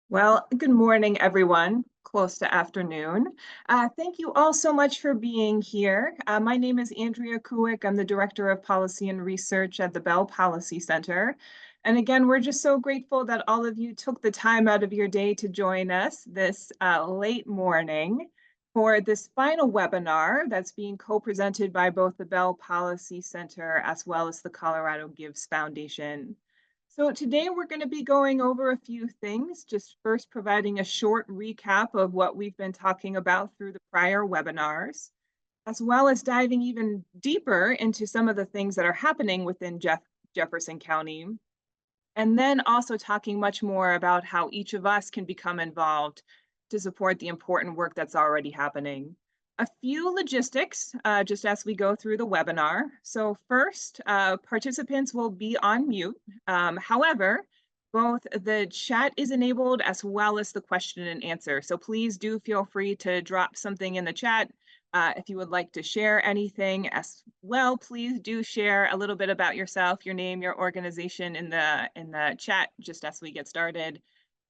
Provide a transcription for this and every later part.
Well, good morning, everyone. Close to afternoon. Thank you all so much for being here. My name is Andrea Kuwick. I'm the Director of Policy and Research at the Bell Policy Center. And again, we're just so grateful that all of you took the time out of your day to join us this late morning for this final webinar that's being co-presented by both the Bell Policy Center as well as the Colorado Gives Foundation. So today we're going to be going over a few things, just first providing a short recap of what we've been talking about through the prior webinars, as well as diving even deeper into some of the things that are happening within Jefferson County, and then also talking much more about how each of us can become involved to support the important work that's already happening. A few logistics just as we go through the webinar. So first, participants will be on mute. However, both the chat is enabled as well as the question and answer. So please do feel free to drop something in the chat. If you would like to share anything as well, please do share a little bit about yourself, your name, your organization in the chat just as we get started.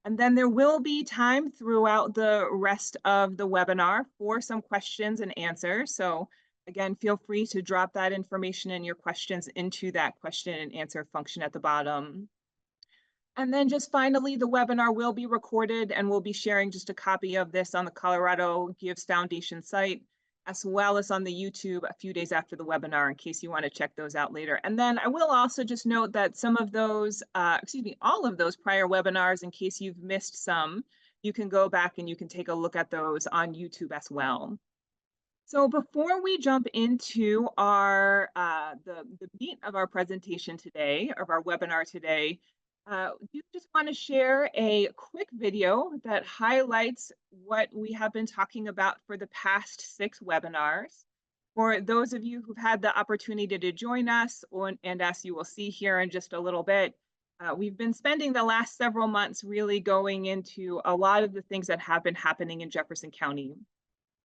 And then there will be time throughout the rest of the webinar for some questions and answers. So again, feel free to drop that information and your questions into that question and answer function at the bottom. And then just finally, the webinar will be recorded, and we'll be sharing just a copy of this on the Colorado Gives Foundation site, as well as on the YouTube a few days after the webinar in case you want to check those out later. And then I will also just note that some of those, all of those prior webinars, in case you've missed some, you can go back and you can take a look at those on YouTube as well. So before we jump into our the meat of our presentation today, of our webinar today, you just want to share a quick video that highlights what we have been talking about for the past 6 webinars. For those of you who've had the opportunity to join us, and as you will see here in just a little bit, we've been spending the last several months really going into a lot of the things that have been happening in Jefferson County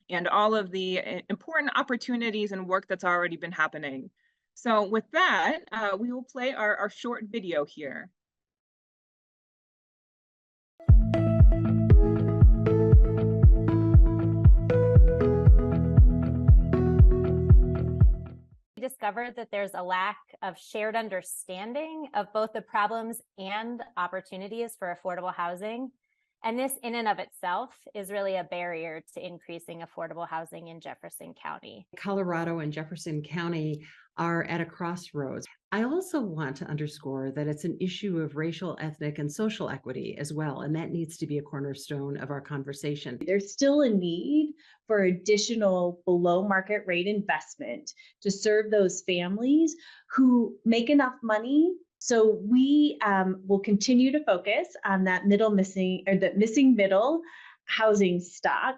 and all of the important opportunities and work that's already been happening. So with that, we will play our short video here. Discovered that there's a lack of shared understanding of both the problems and opportunities for affordable housing. And this in and of itself is really a barrier to increasing affordable housing in Jefferson County. Colorado and Jefferson County are at a crossroads. I also want to underscore that it's an issue of racial, ethnic, and social equity as well, and that needs to be a cornerstone of our conversation. There's still a need for additional below market rate investment to serve those families who make enough money. So we will continue to focus on that missing middle housing stock.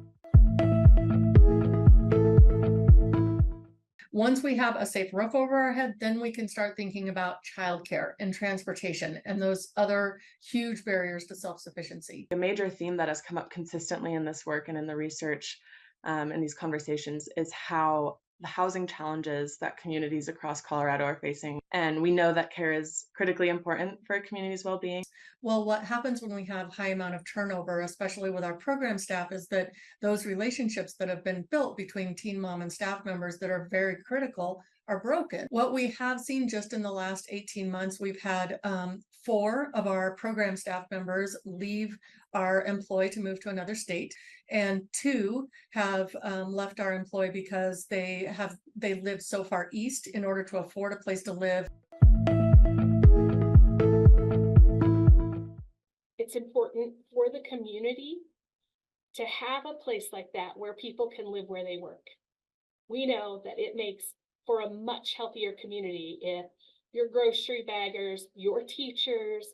Once we have a safe roof over our head, then we can start thinking about childcare and transportation and those other huge barriers to self-sufficiency. A major theme that has come up consistently in this work and in the research and these conversations is how the housing challenges that communities across Colorado are facing. And we know that care is critically important for a community's well-being. Well, what happens when we have high amount of turnover, especially with our program staff, is that those relationships that have been built between teen mom and staff members that are very critical are broken. What we have seen just in the last 18 months, we've had 4 of our program staff members leave our employ to move to another state, and 2 have left our employ because they lived so far east in order to afford a place to live. It's important for the community to have a place like that where people can live where they work. We know that it makes for a much healthier community if your grocery baggers, your teachers,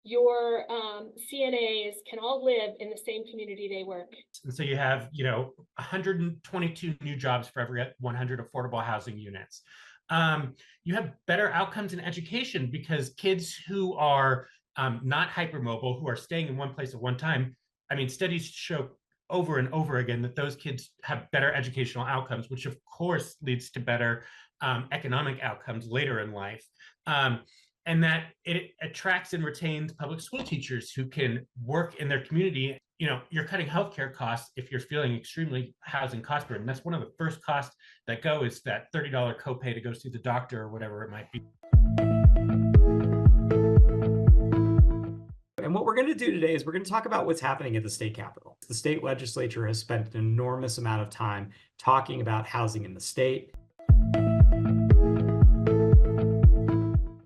your CNAs can all live in the same community they work. And so you have, 122 new jobs for every 100 affordable housing units. You have better outcomes in education because kids who are not hypermobile, who are staying in one place at one time, studies show over and over again that those kids have better educational outcomes, which of course leads to better economic outcomes later in life. and that it attracts and retains public school teachers who can work in their community. You know, you're cutting healthcare costs if you're feeling extremely housing cost burden. That's one of the first costs that go, is that $30 copay to go see the doctor or whatever it might be. And what we're going to do today is we're going to talk about what's happening at the state capitol. The state legislature has spent an enormous amount of time talking about housing in the state.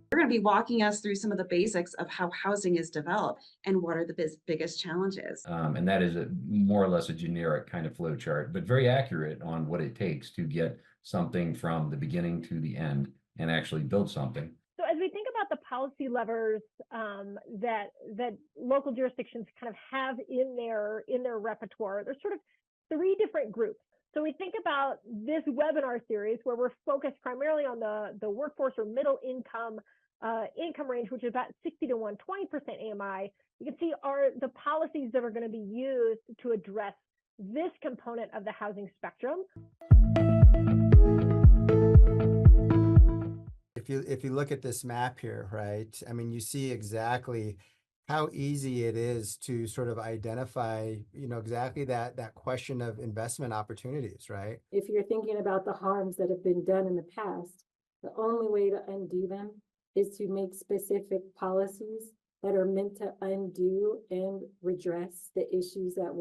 They're going to be walking us through some of the basics of how housing is developed and what are the biggest challenges. And that is more or less a generic kind of flow chart, but very accurate on what it takes to get something from the beginning to the end and actually build something. So as we think about the policy levers that local jurisdictions kind of have in their repertoire, there's sort of three different groups. So we think about this webinar series where we're focused primarily on the workforce or middle income range, which is about 60 to 120% AMI. You can see are the policies that are going to be used to address this component of the housing spectrum. If you look at this map here, right, I mean, you see exactly how easy it is to sort of identify, you know, exactly that question of investment opportunities, right? If you're thinking about the harms that have been done in the past, the only way to undo them is to make specific policies that are meant to undo and redress the issues that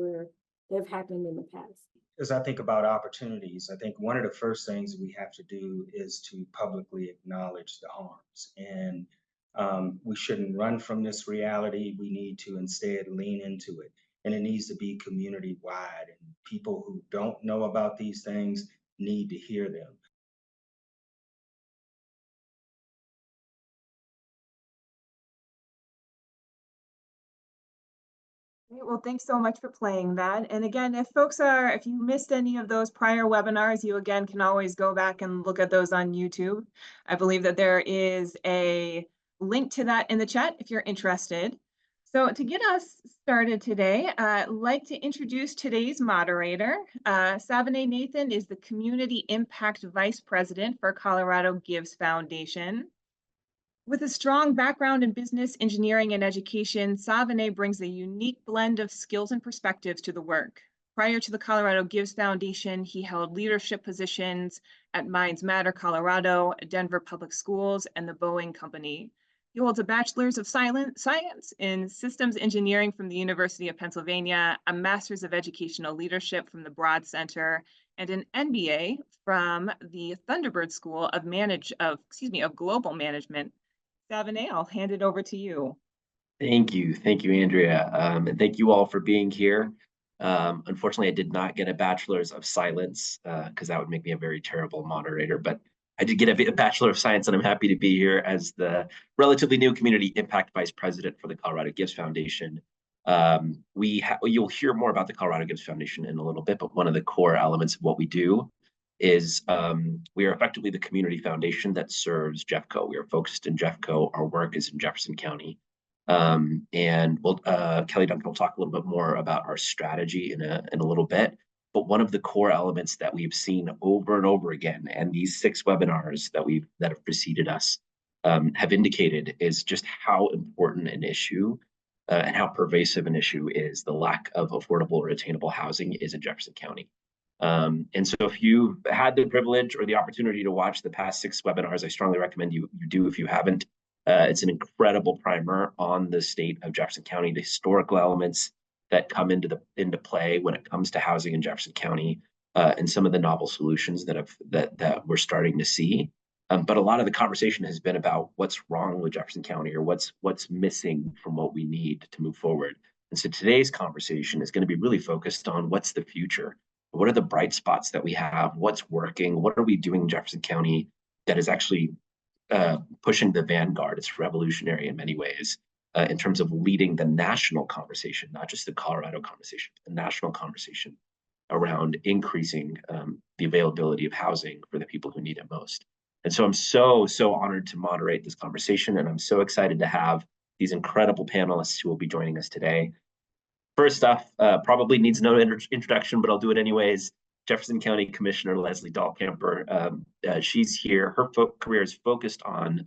have happened in the past. As I think about opportunities, I think one of the first things we have to do is to publicly acknowledge the harms. And we shouldn't run from this reality. We need to instead lean into it. And it needs to be community-wide. And people who don't know about these things need to hear them. Well, thanks so much for playing that. And again, if you missed any of those prior webinars, you again can always go back and look at those on YouTube. I believe that there is a link to that in the chat if you're interested. So to get us started today, I'd like to introduce today's moderator. Savane Nathan is the Community Impact Vice President for Colorado Gives Foundation. With a strong background in business, engineering, and education, Savane brings a unique blend of skills and perspectives to the work. Prior to the Colorado Gives Foundation, he held leadership positions at Minds Matter Colorado, Denver Public Schools, and the Boeing Company. He holds a Bachelor's of Science in Systems Engineering from the University of Pennsylvania, a Master's of Educational Leadership from the Broad Center, and an MBA from the Thunderbird School of Global Management. Savane, I'll hand it over to you. Thank you, Andrea, and thank you all for being here. Unfortunately, I did not get a Bachelor's of Silence because that would make me a very terrible moderator, but I did get a Bachelor of Science, and I'm happy to be here as the relatively new Community Impact Vice President for the Colorado Gives Foundation. You'll hear more about the Colorado Gives Foundation in a little bit, but one of the core elements of what we do is we are effectively the community foundation that serves Jeffco. We are focused in Jeffco. Our work is in Jefferson County. And Kelly Duncan will talk a little bit more about our strategy in a little bit. But one of the core elements that we've seen over and over again, and these 6 webinars that have preceded us have indicated, is just how important an issue and how pervasive an issue is the lack of affordable or attainable housing is in Jefferson County. And so if you've had the privilege or the opportunity to watch the past 6 webinars, I strongly recommend you do if you haven't. It's an incredible primer on the state of Jefferson County, the historical elements that come into play when it comes to housing in Jefferson County, and some of the novel solutions that we're starting to see. But a lot of the conversation has been about what's wrong with Jefferson County or what's missing from what we need to move forward. And so today's conversation is going to be really focused on what's the future. What are the bright spots that we have? What's working? What are we doing in Jefferson County that is actually pushing the vanguard? It's revolutionary in many ways in terms of leading the national conversation, not just the Colorado conversation, the national conversation around increasing the availability of housing for the people who need it most. And so I'm so honored to moderate this conversation, and I'm so excited to have these incredible panelists who will be joining us today. First off, probably needs no introduction, but I'll do it anyways. Jefferson County Commissioner Leslie Dahlkemper. She's here. Her career is focused on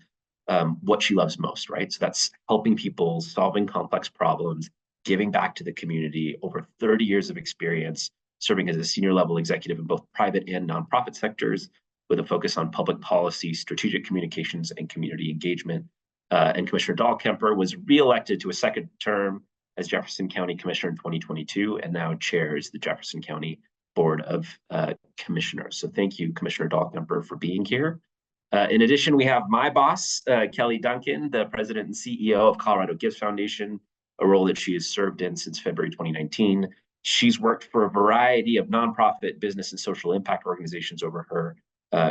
what she loves most, right? So that's helping people, solving complex problems, giving back to the community. Over 30 years of experience serving as a senior level executive in both private and nonprofit sectors, with a focus on public policy, strategic communications, and community engagement. And Commissioner Dahlkemper was reelected to a second term as Jefferson County Commissioner in 2022, and now chairs the Jefferson County Board of Commissioners. So thank you, Commissioner Dahlkemper, for being here. In addition, we have my boss, Kelly Duncan, the president and CEO of Colorado Gives Foundation, a role that she has served in since February 2019. She's worked for a variety of nonprofit, business, and social impact organizations over her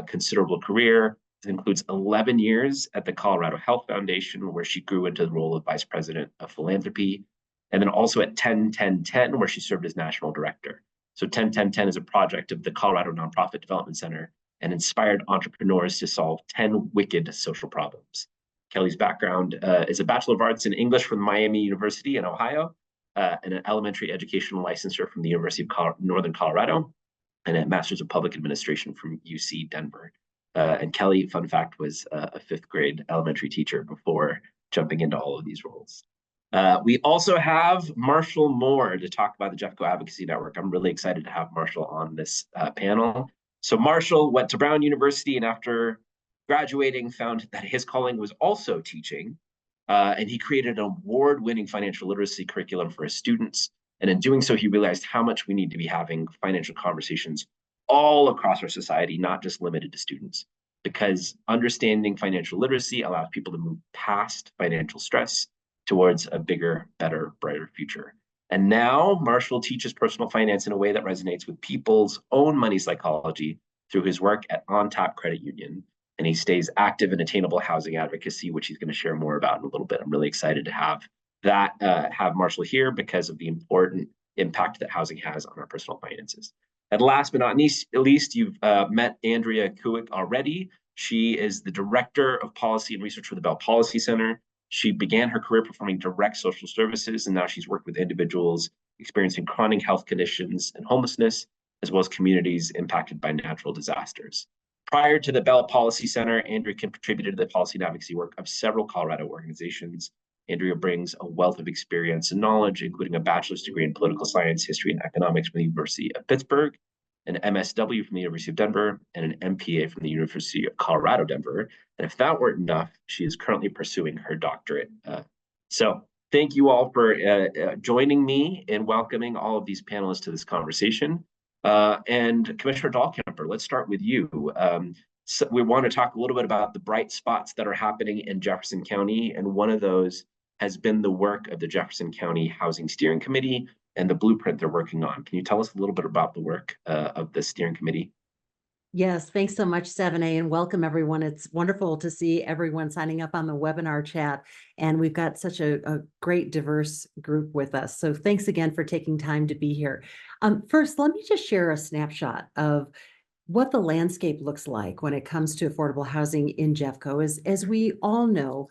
considerable career. It includes 11 years at the Colorado Health Foundation, where she grew into the role of Vice President of Philanthropy, and then also at 10-10-10, where she served as National Director. So 10-10-10 is a project of the Colorado Nonprofit Development Center and inspired entrepreneurs to solve 10 wicked social problems. Kelly's background is a Bachelor of Arts in English from Miami University in Ohio, and an elementary educational licensure from the University of Northern Colorado, and a Master's of Public Administration from UC Denver. And Kelly, fun fact, was a 5th grade elementary teacher before jumping into all of these roles. We also have Marshall Moore to talk about the Jeffco Advocacy Network. I'm really excited to have Marshall on this panel. So Marshall went to Brown University, and after graduating, found that his calling was also teaching. And he created an award-winning financial literacy curriculum for his students. And in doing so, he realized how much we need to be having financial conversations all across our society, not just limited to students, because understanding financial literacy allows people to move past financial stress towards a bigger, better, brighter future. And now Marshall teaches personal finance in a way that resonates with people's own money psychology through his work at On Tap Credit Union. And he stays active in attainable housing advocacy, which he's going to share more about in a little bit. I'm really excited to have Marshall here because of the important impact that housing has on our personal finances. And last but not least, you've met Andrea Kuick already. She is the Director of Policy and Research for the Bell Policy Center. She began her career performing direct social services, and now she's worked with individuals experiencing chronic health conditions and homelessness, as well as communities impacted by natural disasters. Prior to the Bell Policy Center, Andrea contributed to the policy and advocacy work of several Colorado organizations. Andrea brings a wealth of experience and knowledge, including a bachelor's degree in political science, history, and economics from the University of Pittsburgh, an MSW from the University of Denver, and an MPA from the University of Colorado, Denver. And if that weren't enough, she is currently pursuing her doctorate. So thank you all for joining me and welcoming all of these panelists to this conversation. And Commissioner Dahlkemper, let's start with you. So we want to talk a little bit about the bright spots that are happening in Jefferson County, and one of those has been the work of the Jefferson County Housing Steering Committee and the blueprint they're working on. Can you tell us a little bit about the work of the steering committee? Yes, thanks so much, 7A, and welcome everyone. It's wonderful to see everyone signing up on the webinar chat, and we've got such a great diverse group with us. So thanks again for taking time to be here. First, let me just share a snapshot of what the landscape looks like when it comes to affordable housing in Jeffco. As we all know,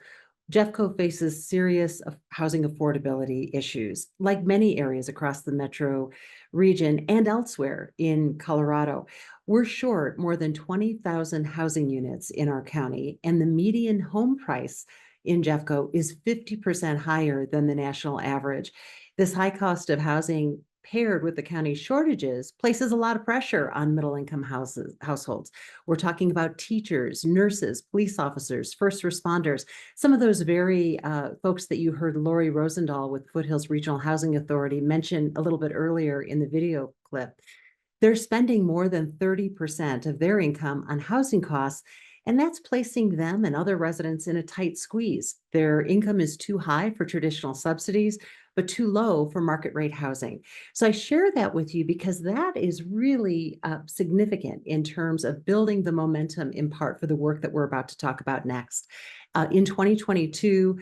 Jeffco faces serious housing affordability issues, like many areas across the metro region and elsewhere in Colorado. We're short more than 20,000 housing units in our county, and the median home price in Jeffco is 50% higher than the national average. This high cost of housing, paired with the county's shortages, places a lot of pressure on middle-income households. We're talking about teachers, nurses, police officers, first responders, some of those very folks that you heard Lori Rosendahl with Foothills Regional Housing Authority mention a little bit earlier in the video clip. They're spending more than 30% of their income on housing costs, and that's placing them and other residents in a tight squeeze. Their income is too high for traditional subsidies, but too low for market rate housing. So I share that with you because that is really significant in terms of building the momentum in part for the work that we're about to talk about next. In 2022,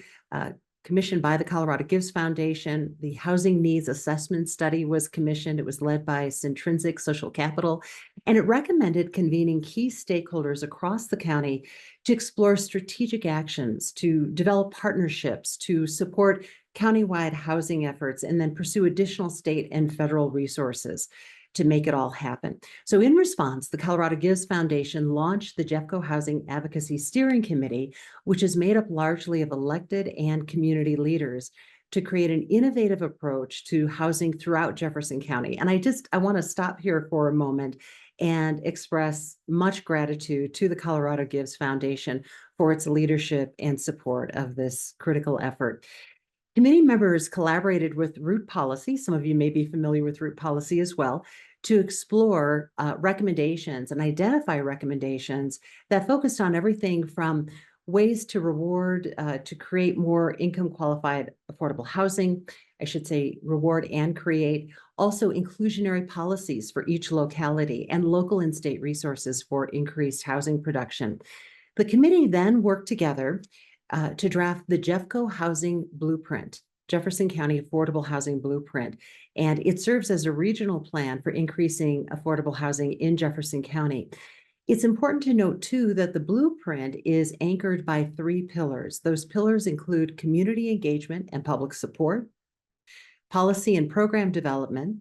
commissioned by the Colorado Gives Foundation, the Housing Needs Assessment Study was commissioned. It was led by Centrinsic Social Capital, and it recommended convening key stakeholders across the county to explore strategic actions, to develop partnerships, to support countywide housing efforts, and then pursue additional state and federal resources. to make it all happen. So in response, the Colorado Gives Foundation launched the Jeffco Housing Advocacy Steering Committee, which is made up largely of elected and community leaders, to create an innovative approach to housing throughout Jefferson County. And I want to stop here for a moment and express much gratitude to the Colorado Gives Foundation for its leadership and support of this critical effort. Committee members collaborated with Root Policy, some of you may be familiar with Root Policy as well, to explore recommendations and identify recommendations that focused on everything from ways to reward, to create more income qualified affordable housing, I should say reward and create, also inclusionary policies for each locality and local and state resources for increased housing production. The committee then worked together to draft the Jeffco Housing Blueprint, Jefferson County Affordable Housing Blueprint, and it serves as a regional plan for increasing affordable housing in Jefferson County. It's important to note, too, that the blueprint is anchored by 3 pillars. Those pillars include community engagement and public support, policy and program development,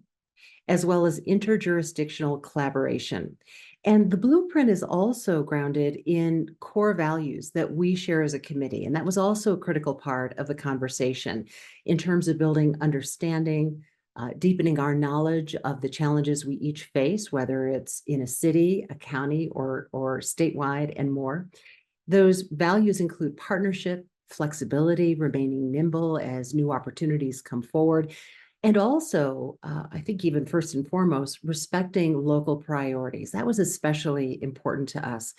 as well as interjurisdictional collaboration. And the blueprint is also grounded in core values that we share as a committee. And that was also a critical part of the conversation in terms of building understanding, deepening our knowledge of the challenges we each face, whether it's in a city, a county, or statewide, and more. Those values include partnership, flexibility, remaining nimble as new opportunities come forward, and also, I think even first and foremost, respecting local priorities. That was especially important to us.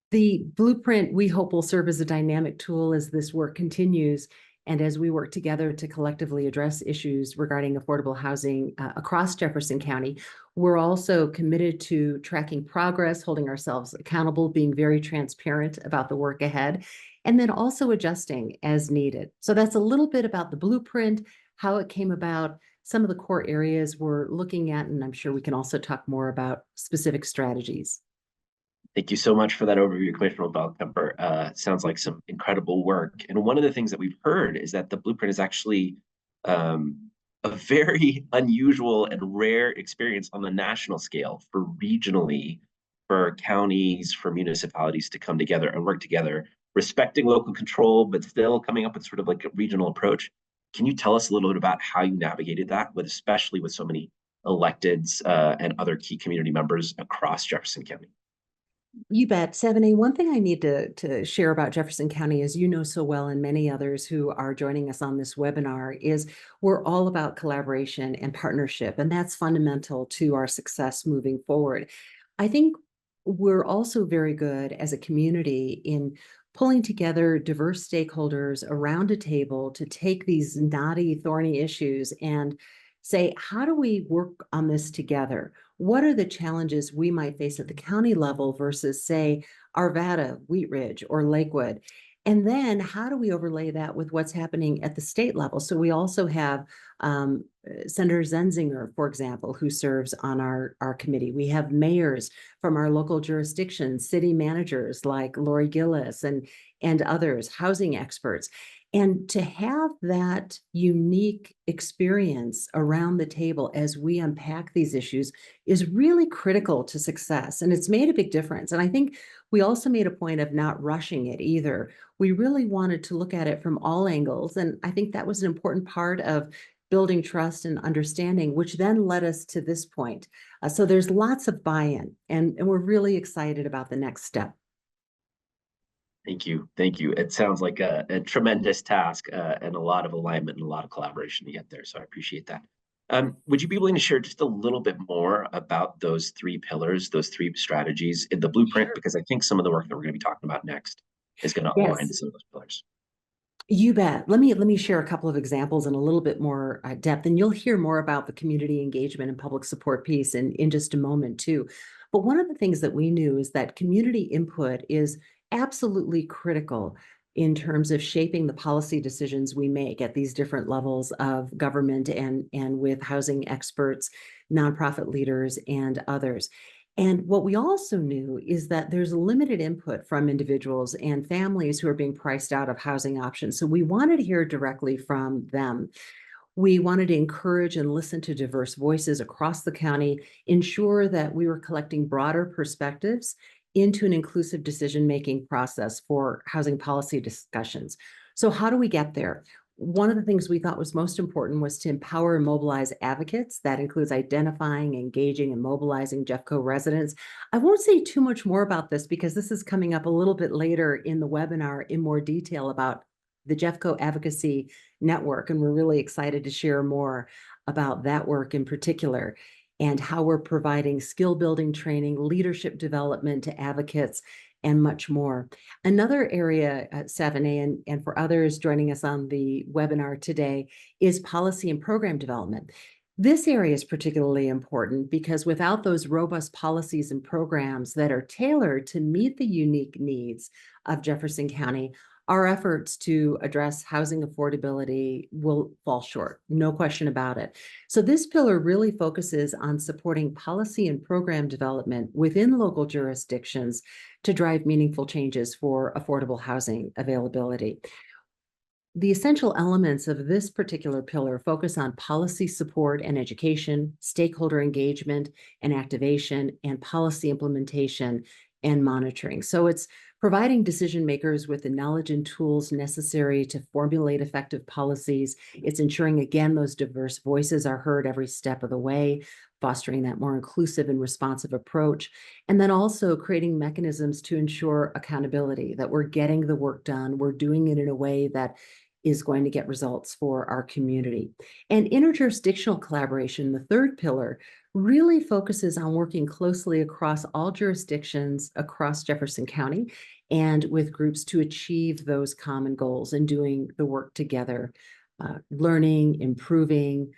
The blueprint, we hope, will serve as a dynamic tool as this work continues and as we work together to collectively address issues regarding affordable housing across Jefferson County. We're also committed to tracking progress, holding ourselves accountable, being very transparent about the work ahead, and then also adjusting as needed. So that's a little bit about the blueprint, how it came about, some of the core areas we're looking at, and I'm sure we can also talk more about specific strategies. Thank you so much for that overview, Commissioner Bell-Kemper. Sounds like some incredible work. And one of the things that we've heard is that the blueprint is actually a very unusual and rare experience on the national scale for regionally, for counties, for municipalities to come together and work together, respecting local control, but still coming up with sort of like a regional approach. Can you tell us a little bit about how you navigated that, with especially with so many electeds and other key community members across Jefferson County? You bet. 7A, one thing I need to share about Jefferson County, as you know so well, and many others who are joining us on this webinar, is we're all about collaboration and partnership, and that's fundamental to our success moving forward. I think we're also very good as a community in pulling together diverse stakeholders around a table to take these knotty, thorny issues and say, how do we work on this together? What are the challenges we might face at the county level versus, say, Arvada, Wheat Ridge, or Lakewood? And then how do we overlay that with what's happening at the state level? So we also have Senator Zenzinger, for example, who serves on our committee. We have mayors from our local jurisdictions, city managers like Lori Gillis and others, housing experts. And to have that unique experience around the table as we unpack these issues is really critical to success. And it's made a big difference. And I think we also made a point of not rushing it either. We really wanted to look at it from all angles. And I think that was an important part of building trust and understanding, which then led us to this point. So there's lots of buy-in, and we're really excited about the next step. Thank you. Thank you. It sounds like a tremendous task and a lot of alignment and a lot of collaboration to get there. So I appreciate that. Would you be willing to share just a little bit more about those 3 pillars, those 3 strategies in the blueprint? Sure. Because I think some of the work that we're going to be talking about next is going to align to some of those pillars. You bet. Let me share a couple of examples in a little bit more depth, and you'll hear more about the community engagement and public support piece in just a moment too. But one of the things that we knew is that community input is absolutely critical in terms of shaping the policy decisions we make at these different levels of government and with housing experts, nonprofit leaders, and others. And what we also knew is that there's limited input from individuals and families who are being priced out of housing options. So we wanted to hear directly from them. We wanted to encourage and listen to diverse voices across the county, ensure that we were collecting broader perspectives into an inclusive decision-making process for housing policy discussions. So how do we get there? One of the things we thought was most important was to empower and mobilize advocates. That includes identifying, engaging, and mobilizing Jeffco residents. I won't say too much more about this because this is coming up a little bit later in the webinar in more detail about the Jeffco Advocacy Network, and we're really excited to share more about that work in particular and how we're providing skill building training, leadership development to advocates, and much more. Another area at 7A, and for others joining us on the webinar today, is policy and program development. This area is particularly important because without those robust policies and programs that are tailored to meet the unique needs of Jefferson County, our efforts to address housing affordability will fall short, no question about it. So this pillar really focuses on supporting policy and program development within local jurisdictions to drive meaningful changes for affordable housing availability. The essential elements of this particular pillar focus on policy support and education, stakeholder engagement and activation, and policy implementation and monitoring. So it's providing decision makers with the knowledge and tools necessary to formulate effective policies. It's ensuring, again, those diverse voices are heard every step of the way, fostering that more inclusive and responsive approach, and then also creating mechanisms to ensure accountability, that we're getting the work done, we're doing it in a way that is going to get results for our community. And interjurisdictional collaboration, the third pillar, really focuses on working closely across all jurisdictions across Jefferson County and with groups to achieve those common goals and doing the work together, learning, improving,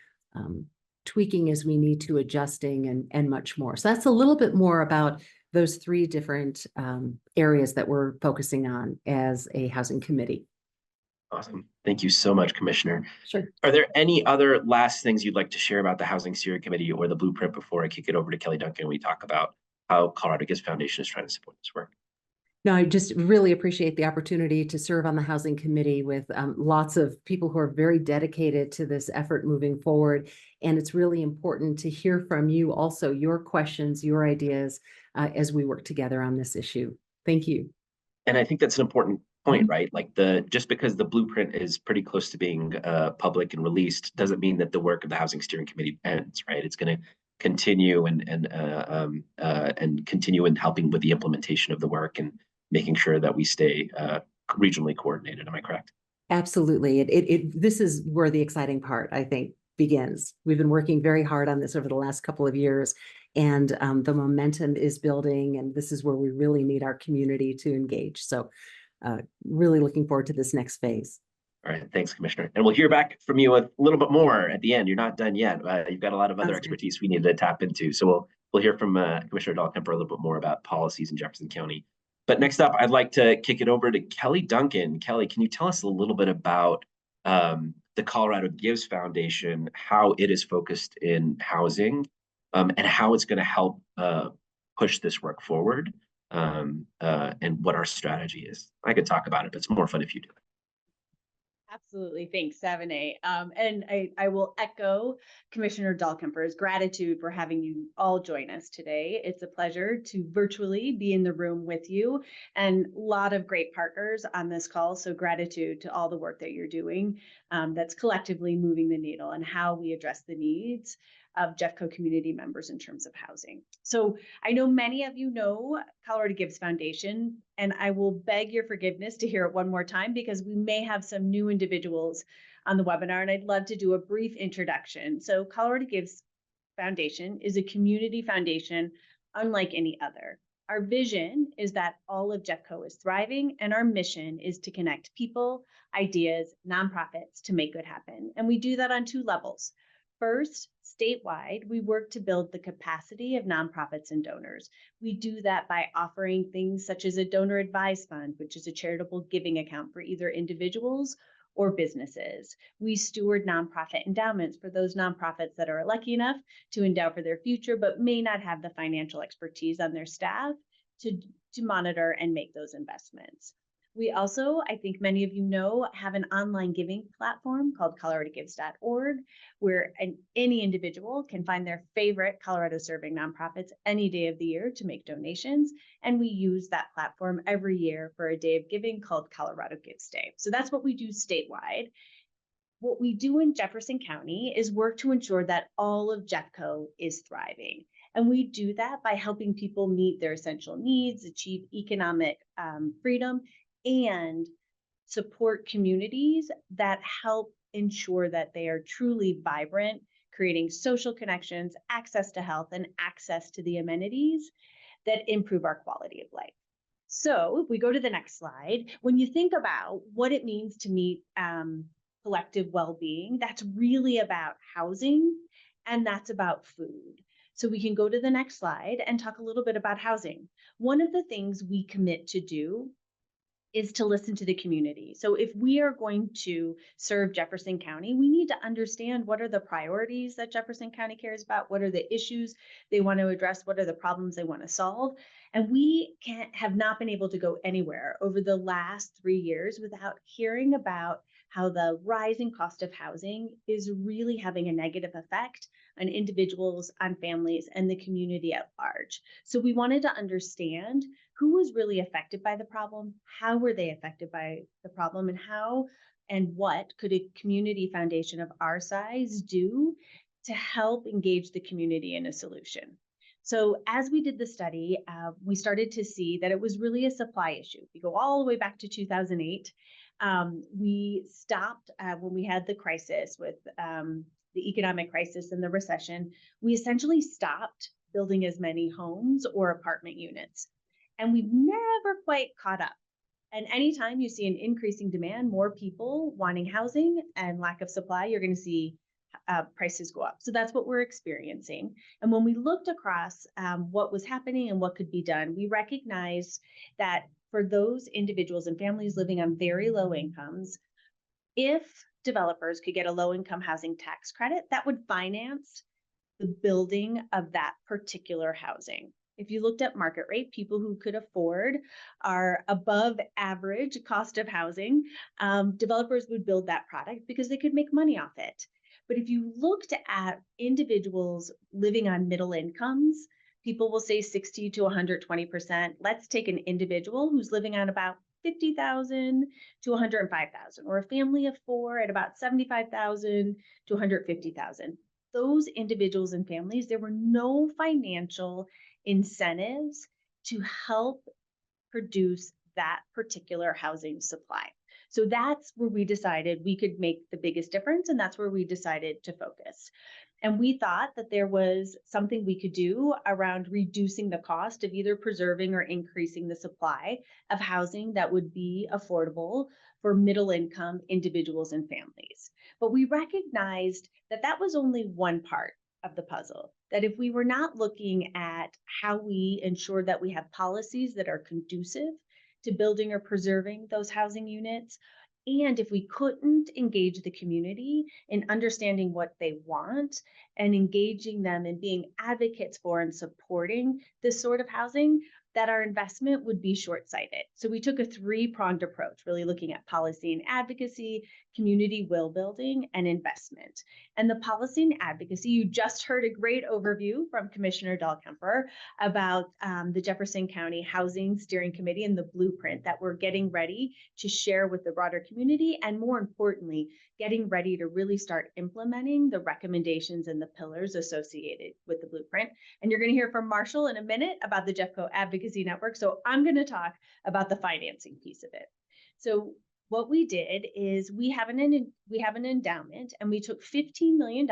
tweaking as we need to, adjusting, and much more. So that's a little bit more about those three different areas that we're focusing on as a housing committee. Awesome. Thank you so much, Commissioner. Sure. Are there any other last things you'd like to share about the Housing Steering Committee or the blueprint before I kick it over to Kelly Duncan and we talk about how Colorado Gives Foundation is trying to support this work? No, I just really appreciate the opportunity to serve on the Housing Committee with lots of people who are very dedicated to this effort moving forward. And it's really important to hear from you also, your questions, your ideas, as we work together on this issue. Thank you. And I think that's an important point, right? Like just because the blueprint is pretty close to being public and released doesn't mean that the work of the Housing Steering Committee ends, right? It's going to continue and continue in helping with the implementation of the work and making sure that we stay regionally coordinated. Am I correct? Absolutely. This is where the exciting part, I think, begins. We've been working very hard on this over the last couple of years, and the momentum is building, and this is where we really need our community to engage. So really looking forward to this next phase. All right, thanks, Commissioner. And we'll hear back from you a little bit more at the end. You're not done yet. You've got a lot of other expertise we need to tap into. So we'll hear from Commissioner Dahlkemper a little bit more about policies in Jefferson County. But next up, I'd like to kick it over to Kelly Duncan. Kelly, can you tell us a little bit about the Colorado Gives Foundation, how it is focused in housing, and how it's going to help push this work forward, and what our strategy is? I could talk about it, but it's more fun if you do it. Absolutely. Thanks, 7A. And I will echo Commissioner Dahlkemper's gratitude for having you all join us today. It's a pleasure to virtually be in the room with you, and a lot of great partners on this call. So gratitude to all the work that you're doing that's collectively moving the needle and how we address the needs of Jeffco community members in terms of housing. So I know many of you know Colorado Gives Foundation, and I will beg your forgiveness to hear it one more time because we may have some new individuals on the webinar, and I'd love to do a brief introduction. So Colorado Gives Foundation is a community foundation unlike any other. Our vision is that all of Jeffco is thriving, and our mission is to connect people, ideas, nonprofits to make good happen. And we do that on two levels. First, statewide, we work to build the capacity of nonprofits and donors. We do that by offering things such as a donor advised fund, which is a charitable giving account for either individuals or businesses. We steward nonprofit endowments for those nonprofits that are lucky enough to endow for their future, but may not have the financial expertise on their staff to monitor and make those investments. We also, I think many of you know, have an online giving platform called coloradogives.org, where any individual can find their favorite Colorado serving nonprofits any day of the year to make donations. And we use that platform every year for a day of giving called Colorado Gives Day. So that's what we do statewide. What we do in Jefferson County is work to ensure that all of Jeffco is thriving. And we do that by helping people meet their essential needs, achieve economic freedom, and support communities that help ensure that they are truly vibrant, creating social connections, access to health, and access to the amenities that improve our quality of life. So if we go to the next slide, when you think about what it means to meet collective well-being, that's really about housing and that's about food. So we can go to the next slide and talk a little bit about housing. One of the things we commit to do is to listen to the community. So if we are going to serve Jefferson County, we need to understand what are the priorities that Jefferson County cares about, what are the issues they want to address, what are the problems they want to solve. And we have not been able to go anywhere over the last 3 years without hearing about how the rising cost of housing is really having a negative effect on individuals, on families, and the community at large. So we wanted to understand who was really affected by the problem, how were they affected by the problem, and how and what could a community foundation of our size do to help engage the community in a solution. So as we did the study, we started to see that it was really a supply issue. We go all the way back to 2008. We stopped when we had the crisis with the economic crisis and the recession. We essentially stopped building as many homes or apartment units. And we've never quite caught up. And anytime you see an increasing demand, more people wanting housing and lack of supply, you're going to see prices go up. So that's what we're experiencing. And when we looked across what was happening and what could be done, we recognized that for those individuals and families living on very low incomes, if developers could get a low-income housing tax credit, that would finance the building of that particular housing. If you looked at market rate, people who could afford our above average cost of housing, developers would build that product because they could make money off it. But if you looked at individuals living on middle incomes, people will say 60 to 120%. Let's take an individual who's living on about 50,000 to 105,000, or a family of four at about 75,000 to 150,000. Those individuals and families, there were no financial incentives to help produce that particular housing supply. So that's where we decided we could make the biggest difference, and that's where we decided to focus. And we thought that there was something we could do around reducing the cost of either preserving or increasing the supply of housing that would be affordable for middle income individuals and families. But we recognized that that was only one part of the puzzle, that if we were not looking at how we ensure that we have policies that are conducive to building or preserving those housing units, and if we couldn't engage the community in understanding what they want and engaging them in being advocates for and supporting this sort of housing, that our investment would be short-sighted. So we took a three-pronged approach, really looking at policy and advocacy, community will building, and investment. And the policy and advocacy, you just heard a great overview from Commissioner Dahlkemper about the Jefferson County Housing Steering Committee and the blueprint that we're getting ready to share with the broader community, and more importantly, getting ready to really start implementing the recommendations and the pillars associated with the blueprint. And you're going to hear from Marshall in a minute about the Jeffco Advocacy Network. So I'm going to talk about the financing piece of it. So what we did is we have an endowment, and we took $15 million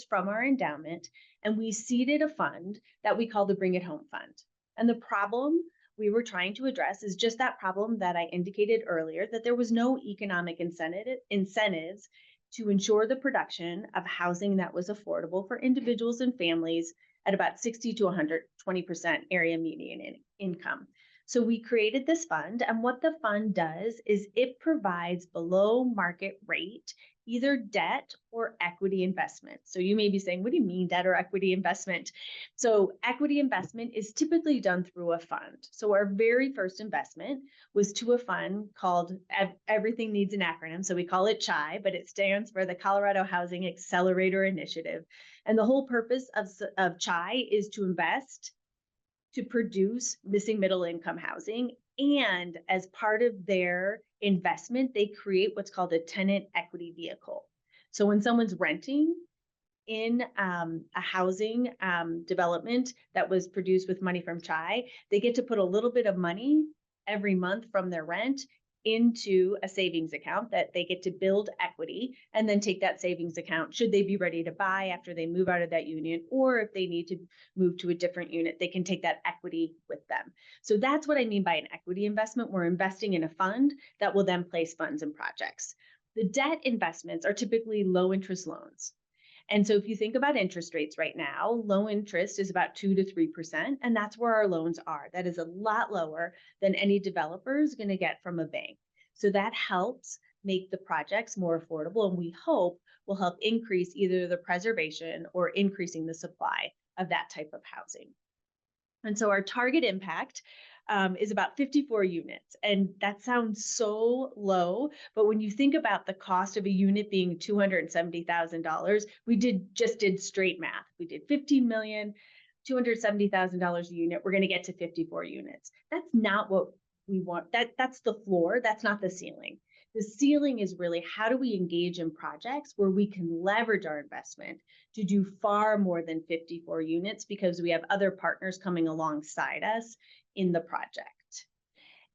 from our endowment and we seeded a fund that we call the Bring It Home Fund. And the problem we were trying to address is just that problem that I indicated earlier, that there was no economic incentives to ensure the production of housing that was affordable for individuals and families at about 60 to 120% area median income. So we created this fund, and what the fund does is it provides below market rate either debt or equity investment. So you may be saying, what do you mean debt or equity investment? So equity investment is typically done through a fund. So our very first investment was to a fund called, everything needs an acronym, so we call it CHI, but it stands for the Colorado Housing Accelerator Initiative. And the whole purpose of CHI is to invest to produce missing middle income housing. And as part of their investment, they create what's called a tenant equity vehicle. So when someone's renting in a housing development that was produced with money from CHI, they get to put a little bit of money every month from their rent into a savings account that they get to build equity, and then take that savings account should they be ready to buy after they move out of that unit, or if they need to move to a different unit, they can take that equity with them. So that's what I mean by an equity investment. We're investing in a fund that will then place funds in projects. The debt investments are typically low interest loans. And so if you think about interest rates right now, low interest is about 2 to 3%, and that's where our loans are. That is a lot lower than any developer is going to get from a bank. So that helps make the projects more affordable, and we hope will help increase either the preservation or increasing the supply of that type of housing. And so our target impact is about 54 units. And that sounds so low, but when you think about the cost of a unit being $270,000, we just did straight math. We did $15 million, $270,000 a unit. We're going to get to 54 units. That's not what we want. That's the floor. That's not the ceiling. The ceiling is really, how do we engage in projects where we can leverage our investment to do far more than 54 units, because we have other partners coming alongside us in the project.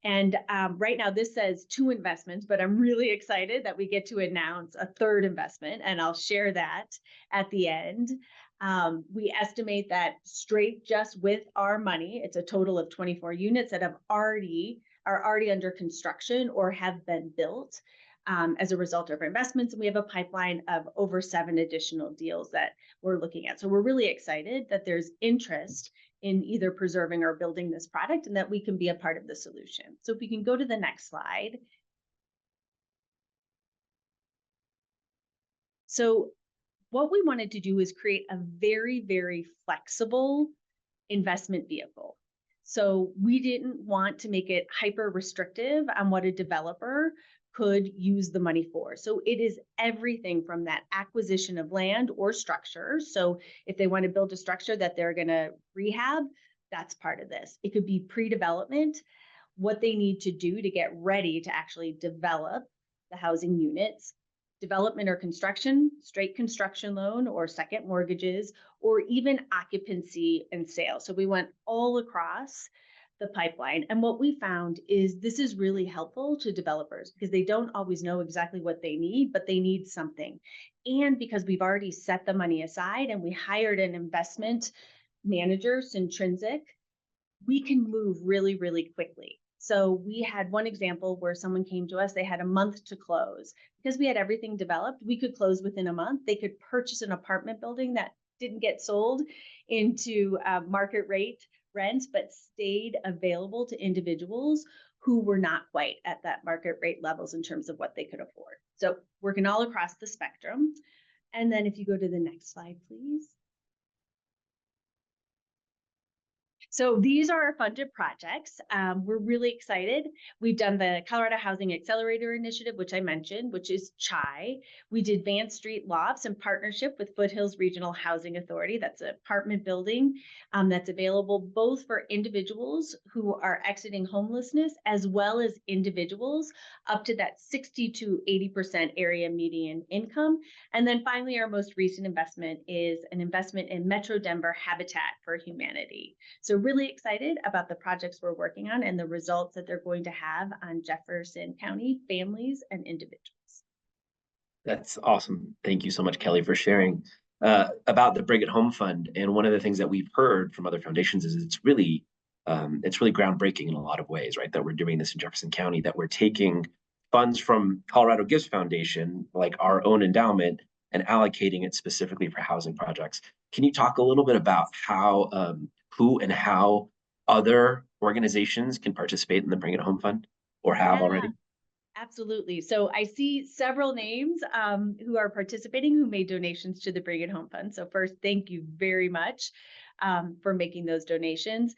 And right now this says 2 investments, but I'm really excited that we get to announce a 3rd investment, and I'll share that at the end. We estimate that straight just with our money, it's a total of 24 units that are already under construction or have been built as a result of our investments. And we have a pipeline of over 7 additional deals that we're looking at. So we're really excited that there's interest in either preserving or building this product, and that we can be a part of the solution. So if we can go to the next slide. So what we wanted to do is create a very, very flexible investment vehicle. So we didn't want to make it hyper restrictive on what a developer could use the money for. So it is everything from that acquisition of land or structure. So if they want to build a structure that they're going to rehab, that's part of this. It could be pre-development, what they need to do to get ready to actually develop the housing units, development or construction, straight construction loan or second mortgages, or even occupancy and sale. So we went all across the pipeline. And what we found is this is really helpful to developers, because they don't always know exactly what they need, but they need something. And because we've already set the money aside and we hired an investment manager, Syntrinsic, we can move really, really quickly. So we had one example where someone came to us, they had a month to close. Because we had everything developed, we could close within a month. They could purchase an apartment building that didn't get sold into market rate rents, but stayed available to individuals who were not quite at that market rate levels in terms of what they could afford. So working all across the spectrum. And then if you go to the next slide, please. So these are our funded projects. We're really excited. We've done the Colorado Housing Accelerator Initiative, which I mentioned, which is CHI. We did Vance Street Lofts in partnership with Foothills Regional Housing Authority. That's an apartment building that's available both for individuals who are exiting homelessness, as well as individuals up to that 60 to 80% area median income. And then finally, our most recent investment is an investment in Metro Denver Habitat for Humanity. So really excited about the projects we're working on and the results that they're going to have on Jefferson County families and individuals. That's awesome. Thank you so much, Kelly, for sharing about the Bring It Home Fund. And one of the things that we've heard from other foundations is it's really groundbreaking in a lot of ways, right? That we're doing this in Jefferson County, that we're taking funds from Colorado Gives Foundation, like our own endowment, and allocating it specifically for housing projects. Can you talk a little bit about how, who and how other organizations can participate in the Bring It Home Fund, or have already? Absolutely. So I see several names who are participating who made donations to the Bring It Home Fund. So first, thank you very much for making those donations.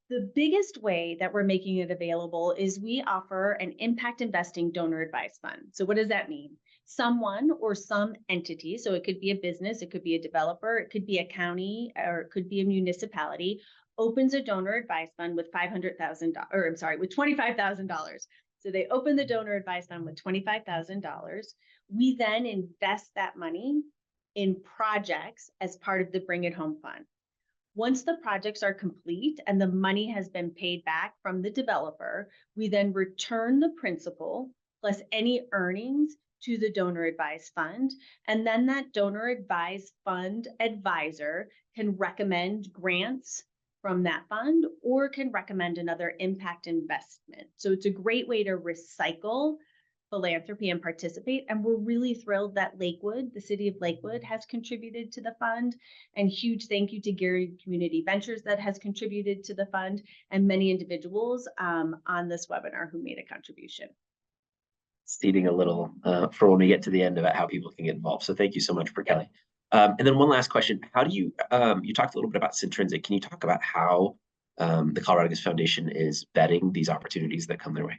The biggest way that we're making it available is we offer an impact investing donor advised fund. So what does that mean? Someone or some entity, so it could be a business, it could be a developer, it could be a county, or it could be a municipality, opens a donor advised fund with with $25,000. So they open the donor advised fund with $25,000. We then invest that money in projects as part of the Bring It Home Fund. Once the projects are complete and the money has been paid back from the developer, we then return the principal plus any earnings to the donor advised fund. And then that donor advised fund advisor can recommend grants from that fund or can recommend another impact investment. So it's a great way to recycle philanthropy and participate. And we're really thrilled that Lakewood, the city of Lakewood, has contributed to the fund. And huge thank you to Gary Community Ventures that has contributed to the fund, and many individuals on this webinar who made a contribution. Seeding a little for when we get to the end about how people can get involved. So thank you so much for Kelly. And then one last question. How do you, you talked a little bit about Syntrinsic. Can you talk about how the Colorado Advocacy Foundation is vetting these opportunities that come their way?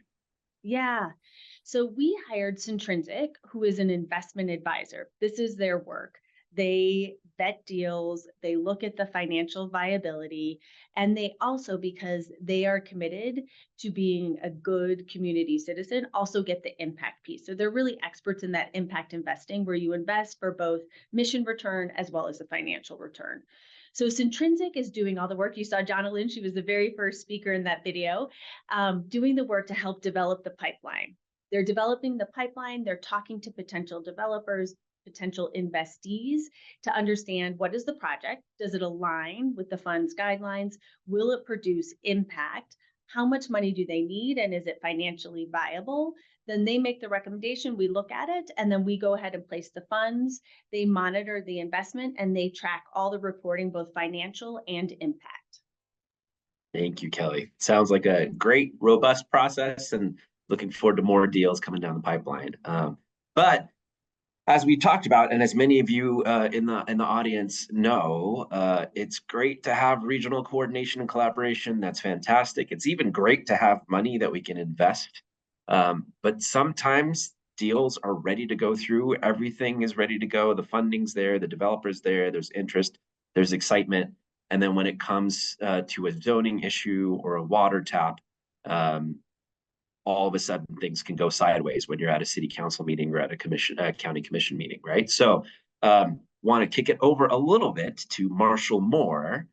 Yeah. So we hired Syntrinsic, who is an investment advisor. This is their work. They vet deals, they look at the financial viability, and they also, because they are committed to being a good community citizen, also get the impact piece. So they're really experts in that impact investing, where you invest for both mission return as well as the financial return. So Syntrinsic is doing all the work. You saw Jonna Lynn, she was the very first speaker in that video, doing the work to help develop the pipeline. They're developing the pipeline, they're talking to potential developers, potential investees to understand what is the project, does it align with the fund's guidelines, will it produce impact, how much money do they need, and is it financially viable? Then they make the recommendation, we look at it, and then we go ahead and place the funds, they monitor the investment, and they track all the reporting, both financial and impact. Thank you, Kelly. Sounds like a great, robust process, and looking forward to more deals coming down the pipeline. But as we talked about, and as many of you in the audience know, it's great to have regional coordination and collaboration. That's fantastic. It's even great to have money that we can invest. But sometimes deals are ready to go through. Everything is ready to go. The funding's there, the developer's there, there's interest, there's excitement. And then when it comes to a zoning issue or a water tap, all of a sudden things can go sideways when you're at a city council meeting or at a county commission meeting, right? So want to kick it over a little bit to Marshall Moore,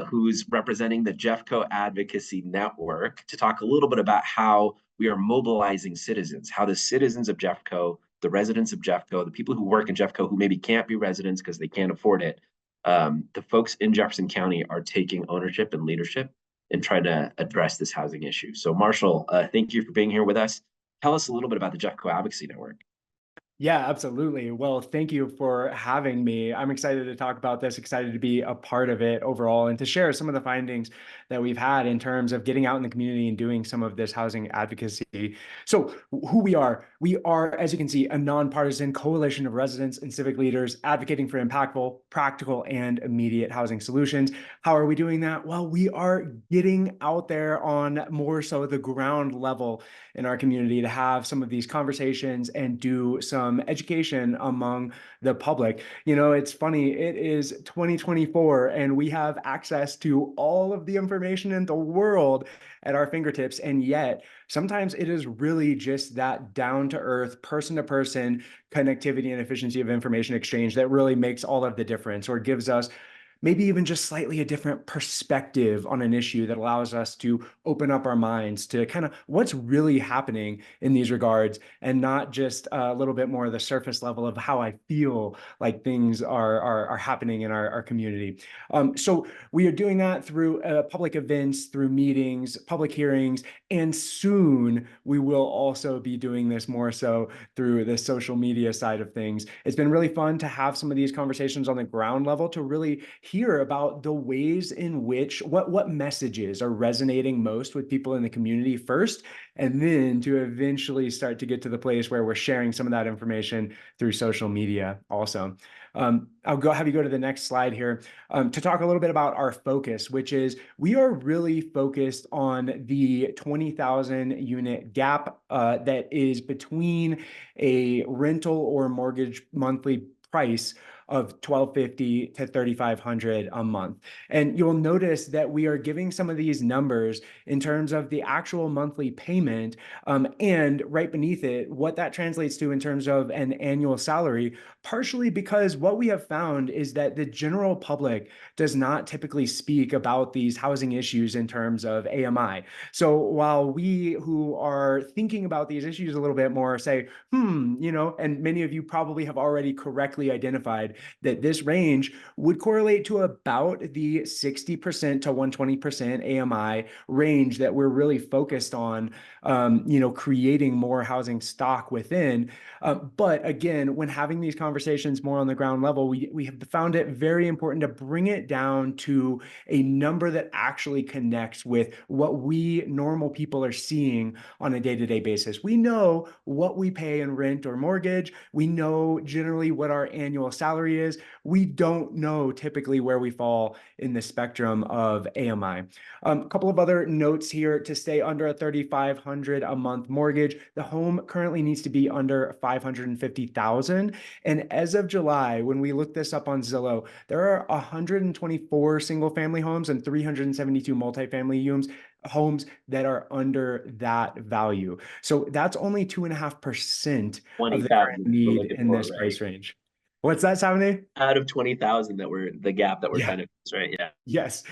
who's representing the Jeffco Advocacy Network, to talk a little bit about how we are mobilizing citizens, how the citizens of Jeffco, the residents of Jeffco, the people who work in Jeffco who maybe can't be residents because they can't afford it, the folks in Jefferson County are taking ownership and leadership and try to address this housing issue. So Marshall, thank you for being here with us. Tell us a little bit about the Jeffco Advocacy Network. Yeah, absolutely. Well, thank you for having me. I'm excited to talk about this, excited to be a part of it overall, and to share some of the findings that we've had in terms of getting out in the community and doing some of this housing advocacy. So who we are, as you can see, a nonpartisan coalition of residents and civic leaders advocating for impactful, practical, and immediate housing solutions. How are we doing that? Well, we are getting out there on more so the ground level in our community to have some of these conversations and do some education among the public. You know, it's funny, it is 2024 and we have access to all of the information in the world at our fingertips. And yet sometimes it is really just that down to earth, person to person connectivity and efficiency of information exchange that really makes all of the difference, or gives us maybe even just slightly a different perspective on an issue that allows us to open up our minds to kind of what's really happening in these regards, and not just a little bit more of the surface level of how I feel like things are happening in our community. So we are doing that through public events, through meetings, public hearings, and soon we will also be doing this more so through the social media side of things. It's been really fun to have some of these conversations on the ground level to really hear about the ways in which what messages are resonating most with people in the community first, and then to eventually start to get to the place where we're sharing some of that information through social media also. I'll have you go to the next slide here to talk a little bit about our focus, which is we are really focused on the 20,000 unit gap that is between a rental or mortgage monthly price of $1,250 to $3,500 a month. And you'll notice that we are giving some of these numbers in terms of the actual monthly payment, and right beneath it, what that translates to in terms of an annual salary, partially because what we have found is that the general public does not typically speak about these housing issues in terms of AMI. So while we who are thinking about these issues a little bit more say, and many of you probably have already correctly identified that this range would correlate to about the 60% to 120% AMI range that we're really focused on, creating more housing stock within. But again, when having these conversations more on the ground level, we have found it very important to bring it down to a number that actually connects with what we normal people are seeing on a day-to-day basis. We know what we pay in rent or mortgage. We know generally what our annual salary is. We don't know typically where we fall in the spectrum of AMI. A couple of other notes here: to stay under a $3,500 a month mortgage, the home currently needs to be under $550,000. And as of July, when we looked this up on Zillow, there are 124 single family homes and 372 multifamily homes that are under that value. So that's only 2.5% of the current need in this price range. What's that, Savani? Out of 20,000 that we're the gap that we're trying to fix, right? Yeah. Yes.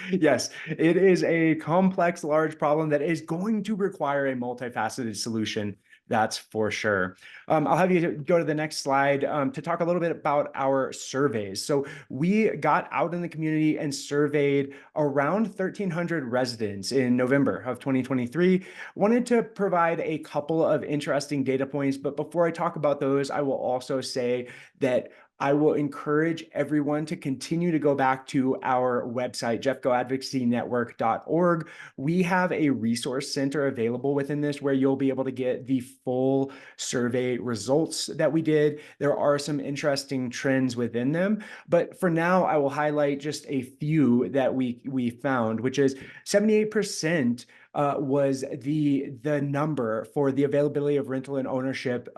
It is a complex, large problem that is going to require a multifaceted solution. That's for sure. I'll have you go to the next slide to talk a little bit about our surveys. So we got out in the community and surveyed around 1,300 residents in November of 2023. Wanted to provide a couple of interesting data points, but before I talk about those, I will also say that I will encourage everyone to continue to go back to our website, jeffcoadvocacynetwork.org. We have a resource center available within this where you'll be able to get the full survey results that we did. There are some interesting trends within them, but for now, I will highlight just a few that we found, which is 78% was the number for the availability of rental and ownership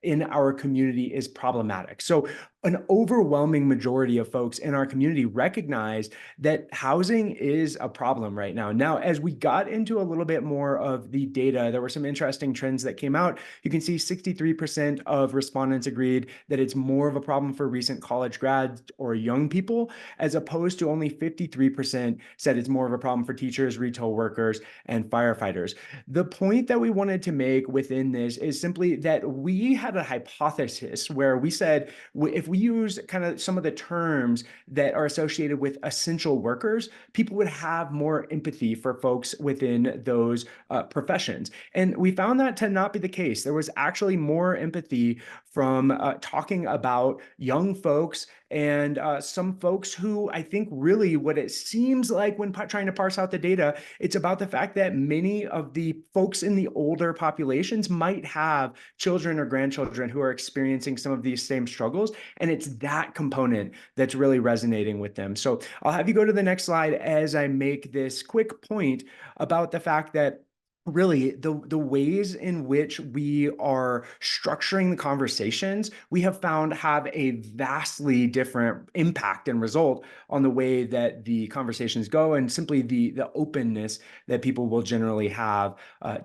in our community is problematic. So an overwhelming majority of folks in our community recognize that housing is a problem right now. Now, as we got into a little bit more of the data, there were some interesting trends that came out. You can see 63% of respondents agreed that it's more of a problem for recent college grads or young people, as opposed to only 53% said it's more of a problem for teachers, retail workers, and firefighters. The point that we wanted to make within this is simply that we had a hypothesis where we said, if we use kind of some of the terms that are associated with essential workers, people would have more empathy for folks within those professions. And we found that to not be the case. There was actually more empathy from talking about young folks and some folks who I think really what it seems like when trying to parse out the data, it's about the fact that many of the folks in the older populations might have children or grandchildren who are experiencing some of these same struggles. And it's that component that's really resonating with them. So I'll have you go to the next slide as I make this quick point about the fact that really the ways in which we are structuring the conversations, we have found have a vastly different impact and result on the way that the conversations go, and simply the openness that people will generally have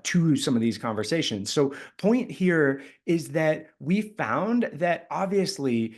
to some of these conversations. So point here is that we found that obviously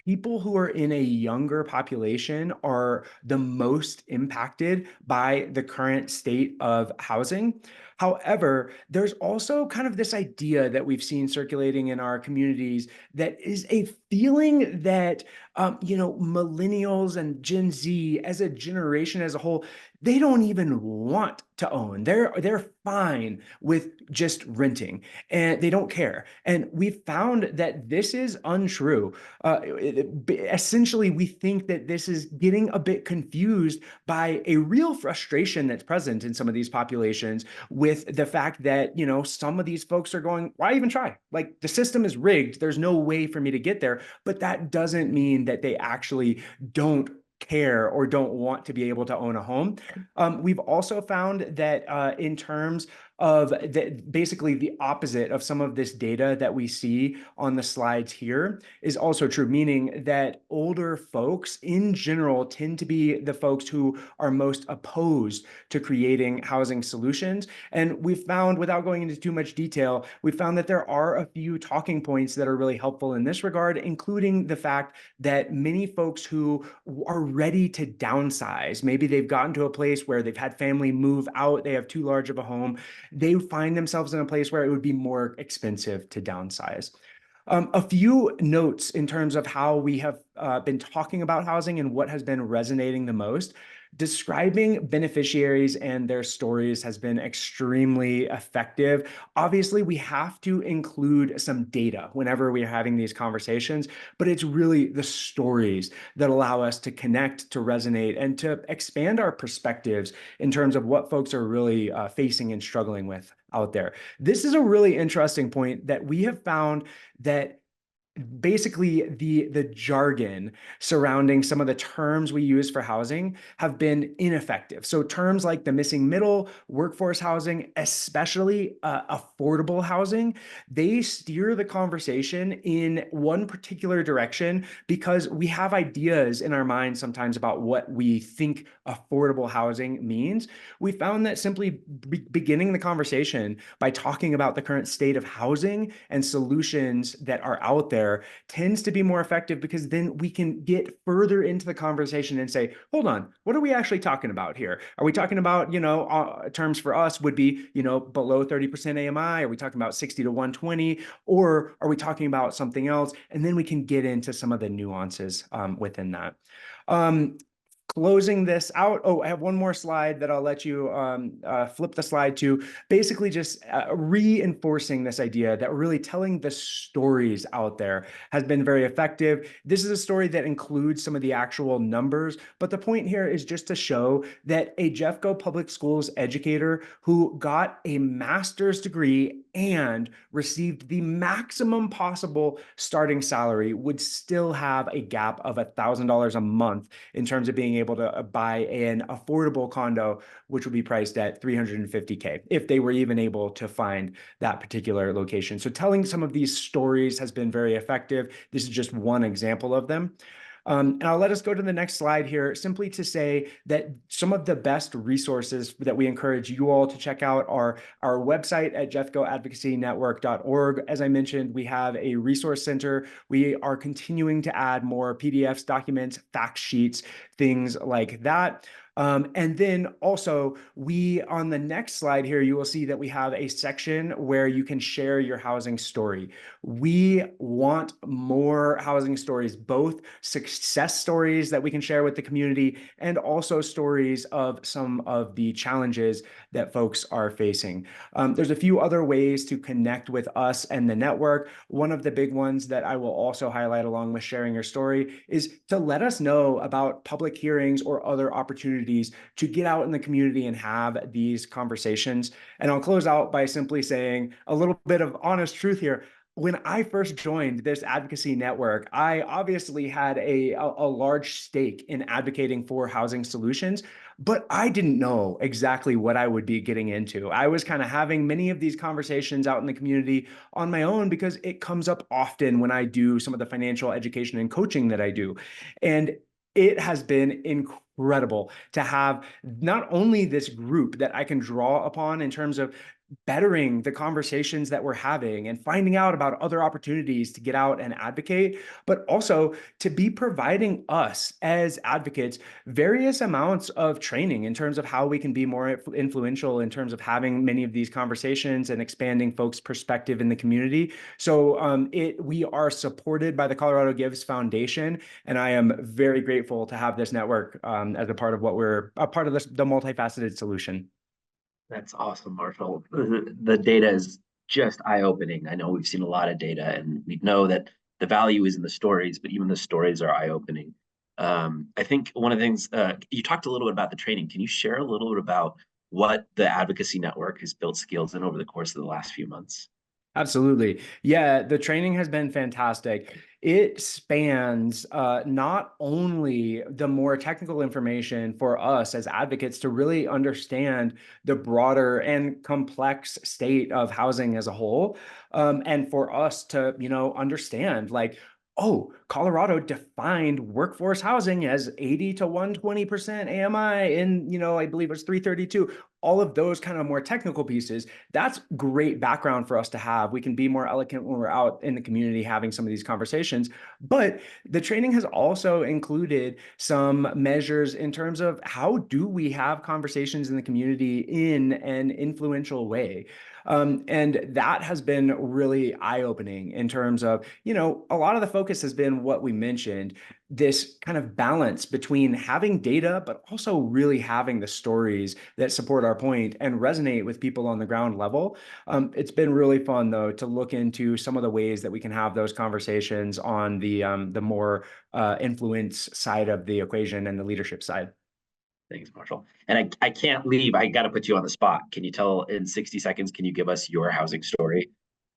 people who are in a younger population are the most impacted by the current state of housing. However, there's also kind of this idea that we've seen circulating in our communities that is a feeling that, millennials and Gen Z as a generation as a whole, they don't even want to own. They're fine with just renting and they don't care. And we found that this is untrue. Essentially, we think that this is getting a bit confused by a real frustration that's present in some of these populations with the fact that, some of these folks are going, why even try? Like, the system is rigged. There's no way for me to get there. But that doesn't mean that they actually don't care or don't want to be able to own a home. We've also found that in terms of basically the opposite of some of this data that we see on the slides here is also true, meaning that older folks in general tend to be the folks who are most opposed to creating housing solutions. And we've found, without going into too much detail, we found that there are a few talking points that are really helpful in this regard, including the fact that many folks who are ready to downsize, maybe they've gotten to a place where they've had family move out, they have too large of a home, they find themselves in a place where it would be more expensive to downsize. A few notes in terms of how we have been talking about housing and what has been resonating the most. Describing beneficiaries and their stories has been extremely effective. Obviously, we have to include some data whenever we are having these conversations, but it's really the stories that allow us to connect, to resonate, and to expand our perspectives in terms of what folks are really facing and struggling with out there. This is a really interesting point that we have found that basically the jargon surrounding some of the terms we use for housing have been ineffective. So terms like the missing middle, workforce housing, especially affordable housing, they steer the conversation in one particular direction because we have ideas in our minds sometimes about what we think affordable housing means. We found that simply beginning the conversation by talking about the current state of housing and solutions that are out there tends to be more effective because then we can get further into the conversation and say, hold on, what are we actually talking about here? Are we talking about, terms for us would be, below 30% AMI? Are we talking about 60 to 120? Or are we talking about something else? And then we can get into some of the nuances within that. Closing this out. Oh, I have one more slide that I'll let you flip the slide to. Basically just reinforcing this idea that really telling the stories out there has been very effective. This is a story that includes some of the actual numbers, but the point here is just to show that a Jeffco Public Schools educator who got a master's degree and received the maximum possible starting salary would still have a gap of $1,000 a month in terms of being able to buy an affordable condo, which would be priced at $350K if they were even able to find that particular location. So telling some of these stories has been very effective. This is just one example of them. And I'll let us go to the next slide here, simply to say that some of the best resources that we encourage you all to check out are our website at jeffcoadvocacynetwork.org. As I mentioned, we have a resource center. We are continuing to add more PDFs, documents, fact sheets, things like that. And then also on the next slide here, you will see that we have a section where you can share your housing story. We want more housing stories, both success stories that we can share with the community and also stories of some of the challenges that folks are facing. There's a few other ways to connect with us and the network. One of the big ones that I will also highlight along with sharing your story is to let us know about public hearings or other opportunities to get out in the community and have these conversations. And I'll close out by simply saying a little bit of honest truth here. When I first joined this advocacy network, I obviously had a large stake in advocating for housing solutions, but I didn't know exactly what I would be getting into. I was kind of having many of these conversations out in the community on my own because it comes up often when I do some of the financial education and coaching that I do. And it has been incredible to have not only this group that I can draw upon in terms of bettering the conversations that we're having and finding out about other opportunities to get out and advocate, but also to be providing us as advocates various amounts of training in terms of how we can be more influential in terms of having many of these conversations and expanding folks' perspective in the community. So we are supported by the Colorado Gives Foundation, and I am very grateful to have this network as a part of what we're a part of the multifaceted solution. That's awesome, Marshall. The data is just eye-opening. I know we've seen a lot of data, and we know that the value is in the stories, but even the stories are eye-opening. I think one of the things, you talked a little bit about the training. Can you share a little bit about what the Advocacy Network has built skills in over the course of the last few months? Absolutely. Yeah, the training has been fantastic. It spans not only the more technical information for us as advocates to really understand the broader and complex state of housing as a whole, and for us to, understand like, oh, Colorado defined workforce housing as 80 to 120% AMI in, I believe it was 332. All of those kind of more technical pieces, that's great background for us to have. We can be more eloquent when we're out in the community having some of these conversations. But the training has also included some measures in terms of how do we have conversations in the community in an influential way. And that has been really eye-opening in terms of, a lot of the focus has been what we mentioned, this kind of balance between having data, but also really having the stories that support our point and resonate with people on the ground level. It's been really fun, though, to look into some of the ways that we can have those conversations on the more influence side of the equation and the leadership side. Thanks, Marshall. And I can't leave. I got to put you on the spot. Can you tell in 60 seconds, can you give us your housing story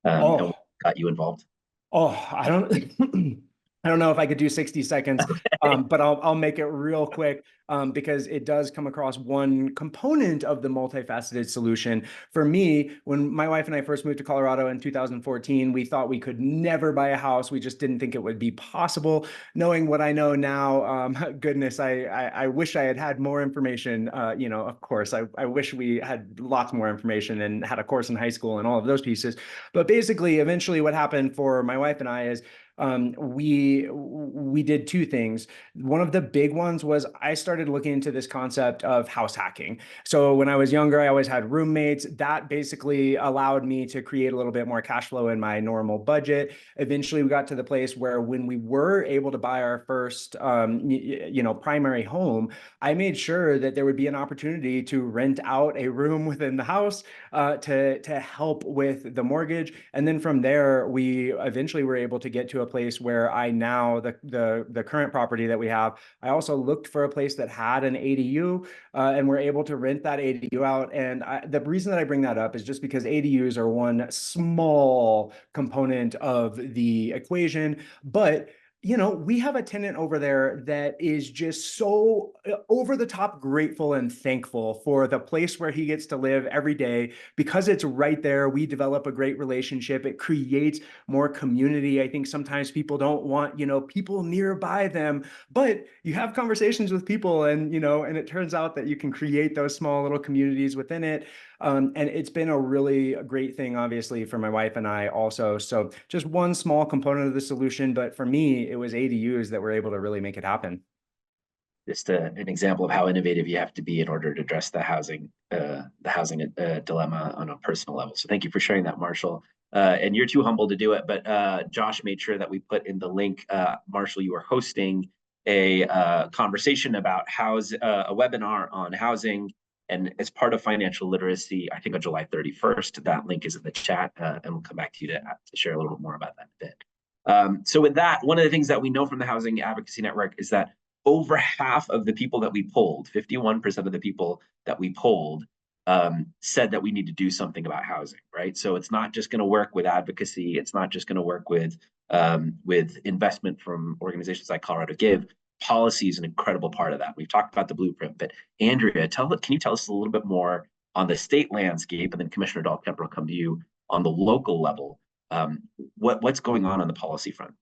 and what got you involved? I don't I don't know if I could do 60 seconds, but I'll make it real quick because it does come across one component of the multifaceted solution. For me, when my wife and I first moved to Colorado in 2014, we thought we could never buy a house. We just didn't think it would be possible. Knowing what I know now, goodness, I wish I had had more information. Of course, I wish we had lots more information and had a course in high school and all of those pieces. But basically, eventually what happened for my wife and I is we did two things. One of the big ones was I started looking into this concept of house hacking. So when I was younger, I always had roommates. That basically allowed me to create a little bit more cash flow in my normal budget. Eventually, we got to the place where when we were able to buy our first, primary home, I made sure that there would be an opportunity to rent out a room within the house to help with the mortgage. And then from there, we eventually were able to get to a place where I now, the current property that we have, I also looked for a place that had an ADU and we're able to rent that ADU out. And the reason that I bring that up is just because ADUs are one small component of the equation, but we have a tenant over there that is just so over the top grateful and thankful for the place where he gets to live every day. Because it's right there, we develop a great relationship. It creates more community. I think sometimes people don't want, people nearby them, but you have conversations with people and it turns out that you can create those small little communities within it. And it's been a really great thing, obviously, for my wife and I also. So just one small component of the solution, but for me, it was ADUs that were able to really make it happen. Just an example of how innovative you have to be in order to address the housing dilemma on a personal level. So thank you for sharing that, Marshall. And you're too humble to do it, but Josh made sure that we put in the link. Marshall, you are hosting a conversation about a webinar on housing. And as part of financial literacy, I think on July 31st, that link is in the chat, and we'll come back to you to share a little bit more about that in a bit. So with that, one of the things that we know from the Housing Advocacy Network is that over half of the people that we polled, 51% of the people that we polled, said that we need to do something about housing, right? So it's not just going to work with advocacy. It's not just going to work with investment from organizations like Colorado Give. Policy is an incredible part of that. We've talked about the blueprint, but Andrea, can you tell us a little bit more on the state landscape, and then Commissioner Dahlkemper will come to you on the local level. What's going on the policy front?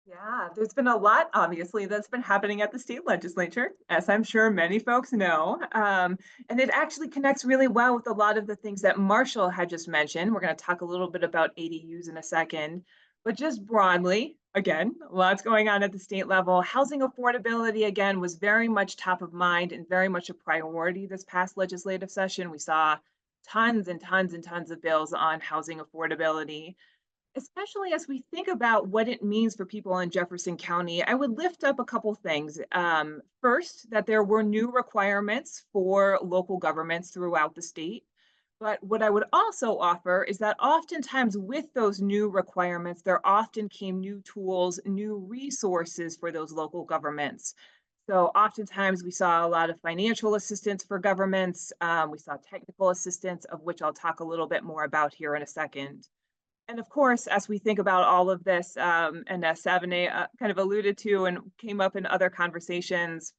Yeah, there's been a lot, obviously, that's been happening at the state legislature, as I'm sure many folks know. And it actually connects really well with a lot of the things that Marshall had just mentioned. We're going to talk a little bit about ADUs in a second, but just broadly, again, lots going on at the state level. Housing affordability, again, was very much top of mind and very much a priority this past legislative session. We saw tons and tons and tons of bills on housing affordability. Especially as we think about what it means for people in Jefferson County, I would lift up a couple things. First, that there were new requirements for local governments throughout the state. But what I would also offer is that oftentimes with those new requirements, there often came new tools, new resources for those local governments. So oftentimes we saw a lot of financial assistance for governments. We saw technical assistance, of which I'll talk a little bit more about here in a second. And of course, as we think about all of this, and as Savane kind of alluded to and came up in other conversations,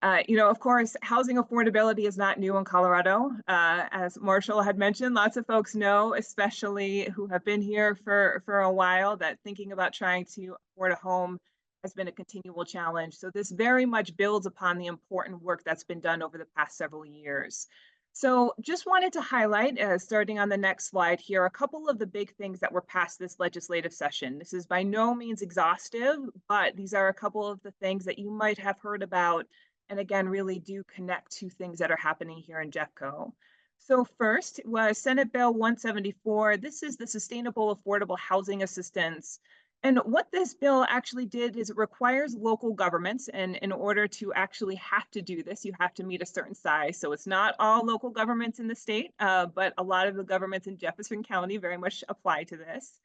of course, housing affordability is not new in Colorado. As Marshall had mentioned, lots of folks know, especially who have been here for a while, that thinking about trying to afford a home has been a continual challenge. So this very much builds upon the important work that's been done over the past several years. So just wanted to highlight, starting on the next slide here, a couple of the big things that were passed this legislative session. This is by no means exhaustive, but these are a couple of the things that you might have heard about, and again, really do connect to things that are happening here in Jeffco. So first was Senate Bill 174. This is the Sustainable Affordable Housing Assistance. And what this bill actually did is it requires local governments, and in order to actually have to do this, you have to meet a certain size. So it's not all local governments in the state, but a lot of the governments in Jefferson County very much apply to this.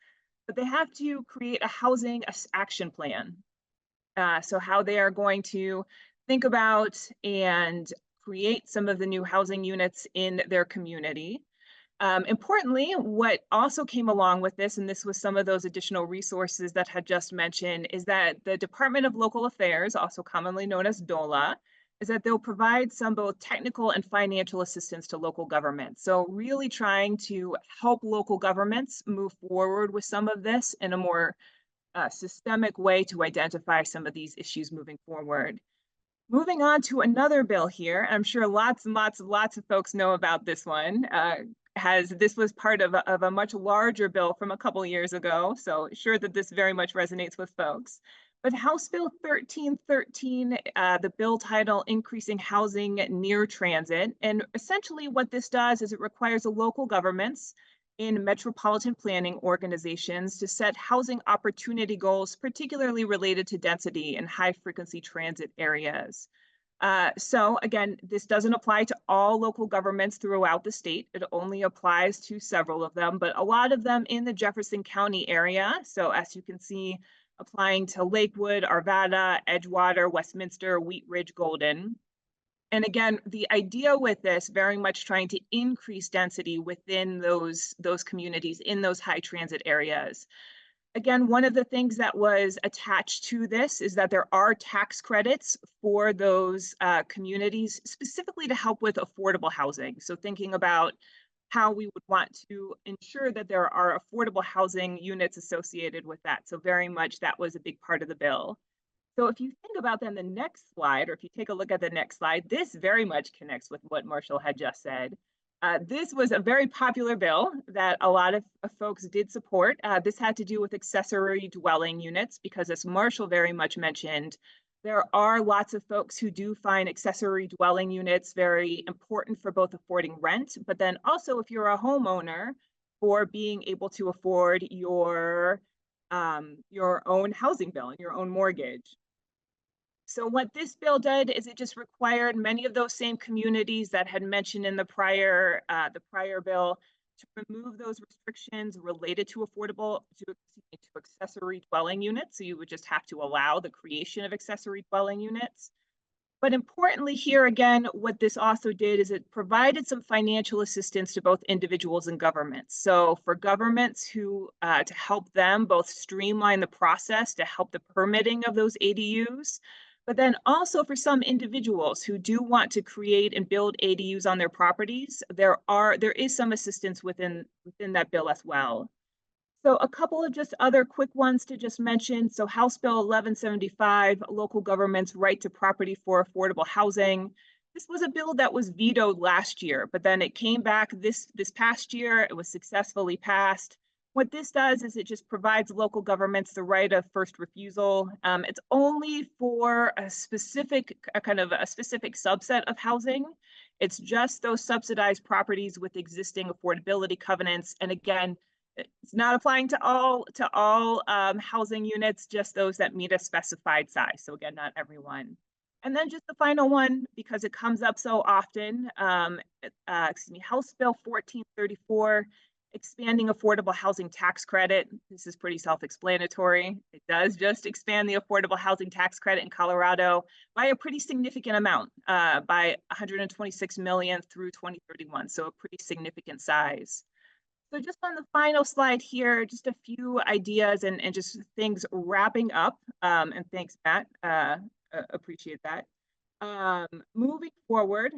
But they have to create a housing action plan. So how they are going to think about and create some of the new housing units in their community. Importantly, what also came along with this, and this was some of those additional resources that had just mentioned, is that the Department of Local Affairs, also commonly known as DOLA, is that they'll provide some both technical and financial assistance to local governments. So really trying to help local governments move forward with some of this in a more systemic way to identify some of these issues moving forward. Moving on to another bill here, I'm sure lots and lots of folks know about this one. This was part of a much larger bill from a couple years ago, so sure that this very much resonates with folks. But House Bill 1313, the bill title Increasing Housing Near Transit, and essentially what this does is it requires the local governments in metropolitan planning organizations to set housing opportunity goals, particularly related to density and high frequency transit areas. So again, this doesn't apply to all local governments throughout the state. It only applies to several of them, but a lot of them in the Jefferson County area. So as you can see, applying to Lakewood, Arvada, Edgewater, Westminster, Wheat Ridge, Golden. And again, the idea with this, very much trying to increase density within those communities in those high transit areas. Again, one of the things that was attached to this is that there are tax credits for those communities, specifically to help with affordable housing. So thinking about how we would want to ensure that there are affordable housing units associated with that. So very much that was a big part of the bill. So if you think about then the next slide, or if you take a look at the next slide, this very much connects with what Marshall had just said. This was a very popular bill that a lot of folks did support. This had to do with accessory dwelling units, because as Marshall very much mentioned, there are lots of folks who do find accessory dwelling units very important for both affording rent, but then also if you're a homeowner, for being able to afford your own housing bill and your own mortgage. So what this bill did is it just required many of those same communities that had mentioned in the prior bill to remove those restrictions related to accessory dwelling units. So you would just have to allow the creation of accessory dwelling units. But importantly here again, what this also did is it provided some financial assistance to both individuals and governments. So for governments who, to help them both streamline the process to help the permitting of those ADUs, but then also for some individuals who do want to create and build ADUs on their properties, there is some assistance within that bill as well. So a couple of just other quick ones to just mention. So House Bill 1175, local government's right to property for affordable housing. This was a bill that was vetoed last year, but then it came back this past year. It was successfully passed. What this does is it just provides local governments the right of first refusal. It's only for a specific subset of housing. It's just those subsidized properties with existing affordability covenants. And again, it's not applying to all housing units, just those that meet a specified size. So again, not everyone. And then just the final one, because it comes up so often, House Bill 1434, expanding affordable housing tax credit. This is pretty self-explanatory. It does just expand the affordable housing tax credit in Colorado by a pretty significant amount, by 126 million through 2031. So a pretty significant size. So just on the final slide here, just a few ideas and just things wrapping up. And thanks, Matt. Appreciate that. Moving forward,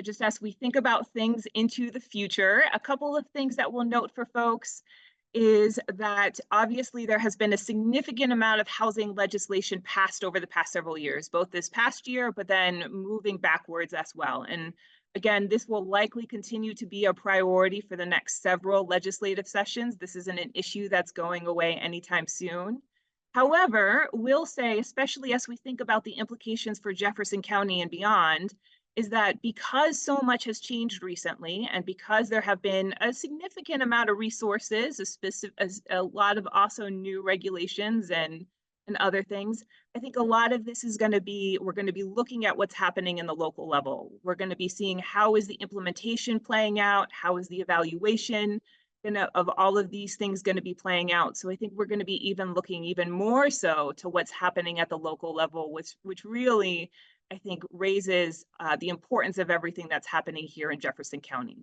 just as we think about things into the future, a couple of things that we'll note for folks is that obviously there has been a significant amount of housing legislation passed over the past several years, both this past year, but then moving backwards as well. And again, this will likely continue to be a priority for the next several legislative sessions. This isn't an issue that's going away anytime soon. However, we'll say, especially as we think about the implications for Jefferson County and beyond, is that because so much has changed recently and because there have been a significant amount of resources, a lot of also new regulations and other things, I think a lot of this is going to be, we're going to be looking at what's happening in the local level. We're going to be seeing how is the implementation playing out, how is the evaluation of all of these things going to be playing out. So I think we're going to be looking even more so to what's happening at the local level, which really, I think, raises the importance of everything that's happening here in Jefferson County.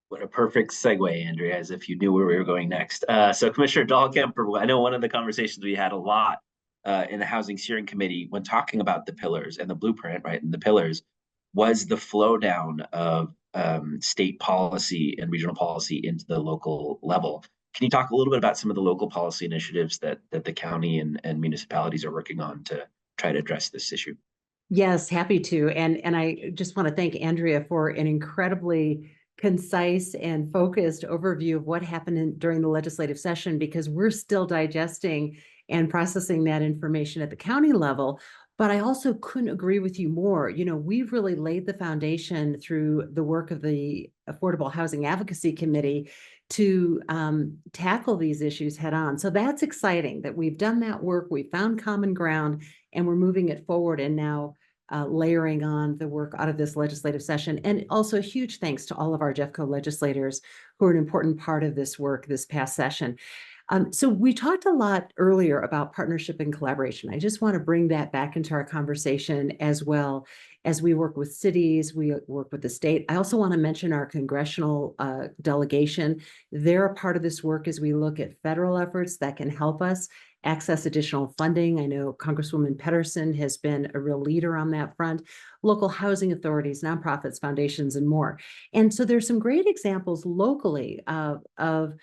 What a perfect segue, Andrea, as if you knew where we were going next. So Commissioner Dahlkemper, I know one of the conversations we had a lot in the Housing Steering Committee when talking about the pillars and the blueprint, right, and the pillars, was the flow down of state policy and regional policy into the local level. Can you talk a little bit about some of the local policy initiatives that the county and municipalities are working on to try to address this issue? Yes, happy to. And I just want to thank Andrea for an incredibly concise and focused overview of what happened during the legislative session, because we're still digesting and processing that information at the county level. But I also couldn't agree with you more. You know, we've really laid the foundation through the work of the Affordable Housing Advocacy Committee to tackle these issues head on. So that's exciting that we've done that work, we found common ground, and we're moving it forward and now layering on the work out of this legislative session. And also a huge thanks to all of our Jeffco legislators who are an important part of this work this past session. So we talked a lot earlier about partnership and collaboration. I just want to bring that back into our conversation as well as we work with cities, we work with the state. I also want to mention our congressional delegation. They're a part of this work as we look at federal efforts that can help us access additional funding. I know Congresswoman Pedersen has been a real leader on that front, local housing authorities, nonprofits, foundations, and more. And so there's some great examples locally of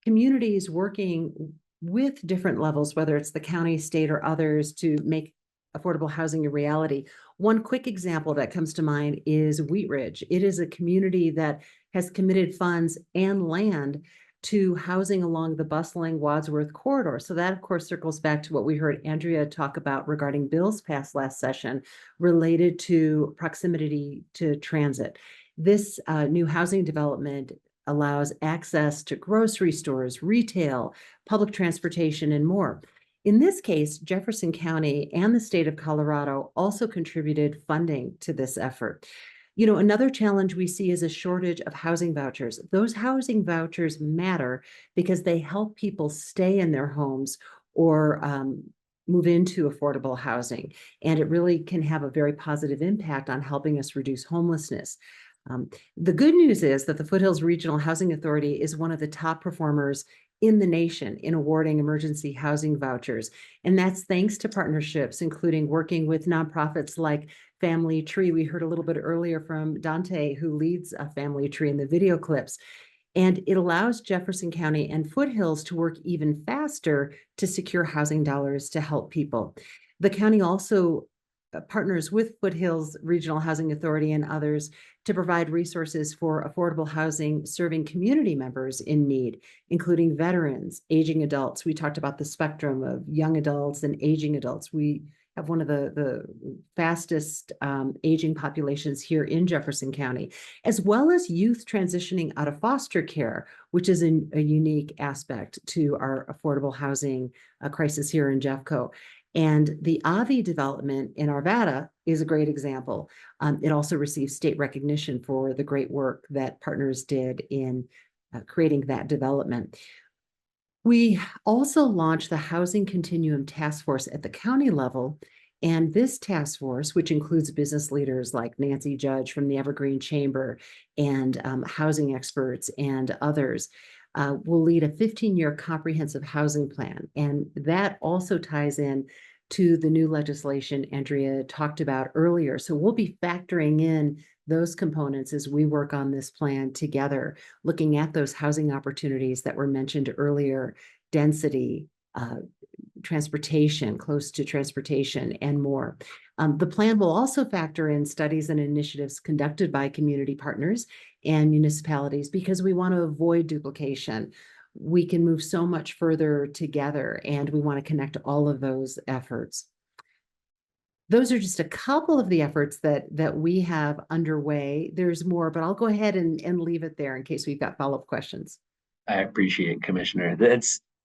communities working with different levels, whether it's the county, state, or others, to make affordable housing a reality. One quick example that comes to mind is Wheat Ridge. It is a community that has committed funds and land to housing along the bustling Wadsworth corridor. So that, of course, circles back to what we heard Andrea talk about regarding bills passed last session related to proximity to transit. This new housing development allows access to grocery stores, retail, public transportation, and more. In this case, Jefferson County and the state of Colorado also contributed funding to this effort. You know, another challenge we see is a shortage of housing vouchers. Those housing vouchers matter because they help people stay in their homes or move into affordable housing. And it really can have a very positive impact on helping us reduce homelessness. The good news is that the Foothills Regional Housing Authority is one of the top performers in the nation in awarding emergency housing vouchers. And that's thanks to partnerships, including working with nonprofits like Family Tree. We heard a little bit earlier from Dante, who leads a Family Tree in the video clips. And it allows Jefferson County and Foothills to work even faster to secure housing dollars to help people. The county also partners with Foothills Regional Housing Authority and others to provide resources for affordable housing serving community members in need, including veterans, aging adults. We talked about the spectrum of young adults and aging adults. We have one of the fastest aging populations here in Jefferson County, as well as youth transitioning out of foster care, which is a unique aspect to our affordable housing crisis here in Jeffco. And the Avi development in Arvada is a great example. It also received state recognition for the great work that partners did in creating that development. We also launched the Housing Continuum Task Force at the county level. And this task force, which includes business leaders like Nancy Judge from the Evergreen Chamber and housing experts and others, will lead a 15-year comprehensive housing plan. And that also ties in to the new legislation Andrea talked about earlier. So we'll be factoring in those components as we work on this plan together, looking at those housing opportunities that were mentioned earlier, density, transportation, close to transportation, and more. The plan will also factor in studies and initiatives conducted by community partners and municipalities because we want to avoid duplication. We can move so much further together, and we want to connect all of those efforts. Those are just a couple of the efforts that we have underway. There's more, but I'll go ahead and leave it there in case we've got follow-up questions. I appreciate, Commissioner.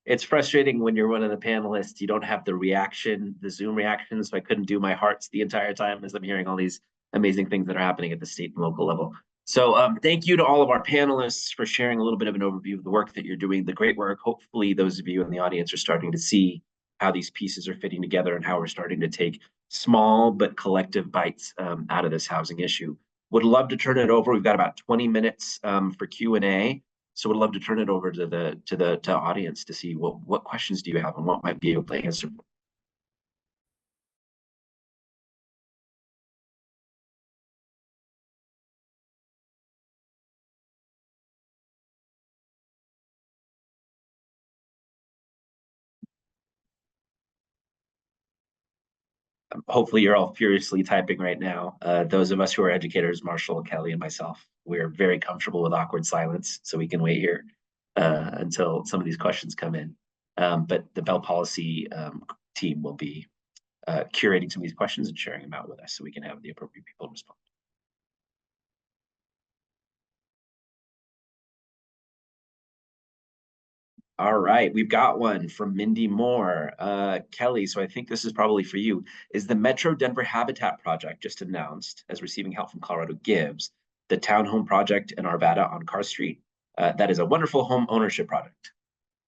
It's frustrating when you're one of the panelists, you don't have the reaction, the Zoom reaction, so I couldn't do my hearts the entire time as I'm hearing all these amazing things that are happening at the state and local level. So thank you to all of our panelists for sharing a little bit of an overview of the work that you're doing, the great work. Hopefully those of you in the audience are starting to see how these pieces are fitting together and how we're starting to take small but collective bites out of this housing issue. Would love to turn it over. We've got about 20 minutes for Q&A. So would love to turn it over to the audience to see what questions do you have and what might be able to answer. Hopefully you're all furiously typing right now. Those of us who are educators, Marshall, Kelly, and myself, we're very comfortable with awkward silence, so we can wait here until some of these questions come in. But the Bell Policy team will be curating some of these questions and sharing them out with us so we can have the appropriate people respond. All right, we've got one from Mindy Moore. Kelly, so I think this is probably for you. Is the Metro Denver Habitat Project just announced as receiving help from Colorado Gives, the townhome project in Arvada on Carr Street? That is a wonderful home ownership project.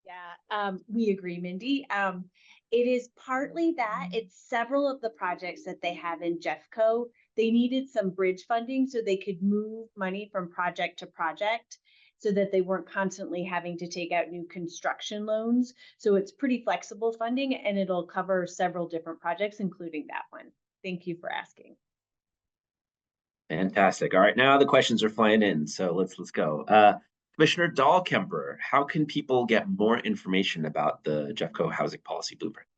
Yeah, we agree, Mindy. It is partly that. It's several of the projects that they have in Jeffco. They needed some bridge funding so they could move money from project to project, so that they weren't constantly having to take out new construction loans. So it's pretty flexible funding, and it'll cover several different projects, including that one. Thank you for asking. Fantastic. All right, now the questions are flying in, so let's go. Commissioner Dahlkemper, how can people get more information about the Jeffco Housing Policy Blueprint?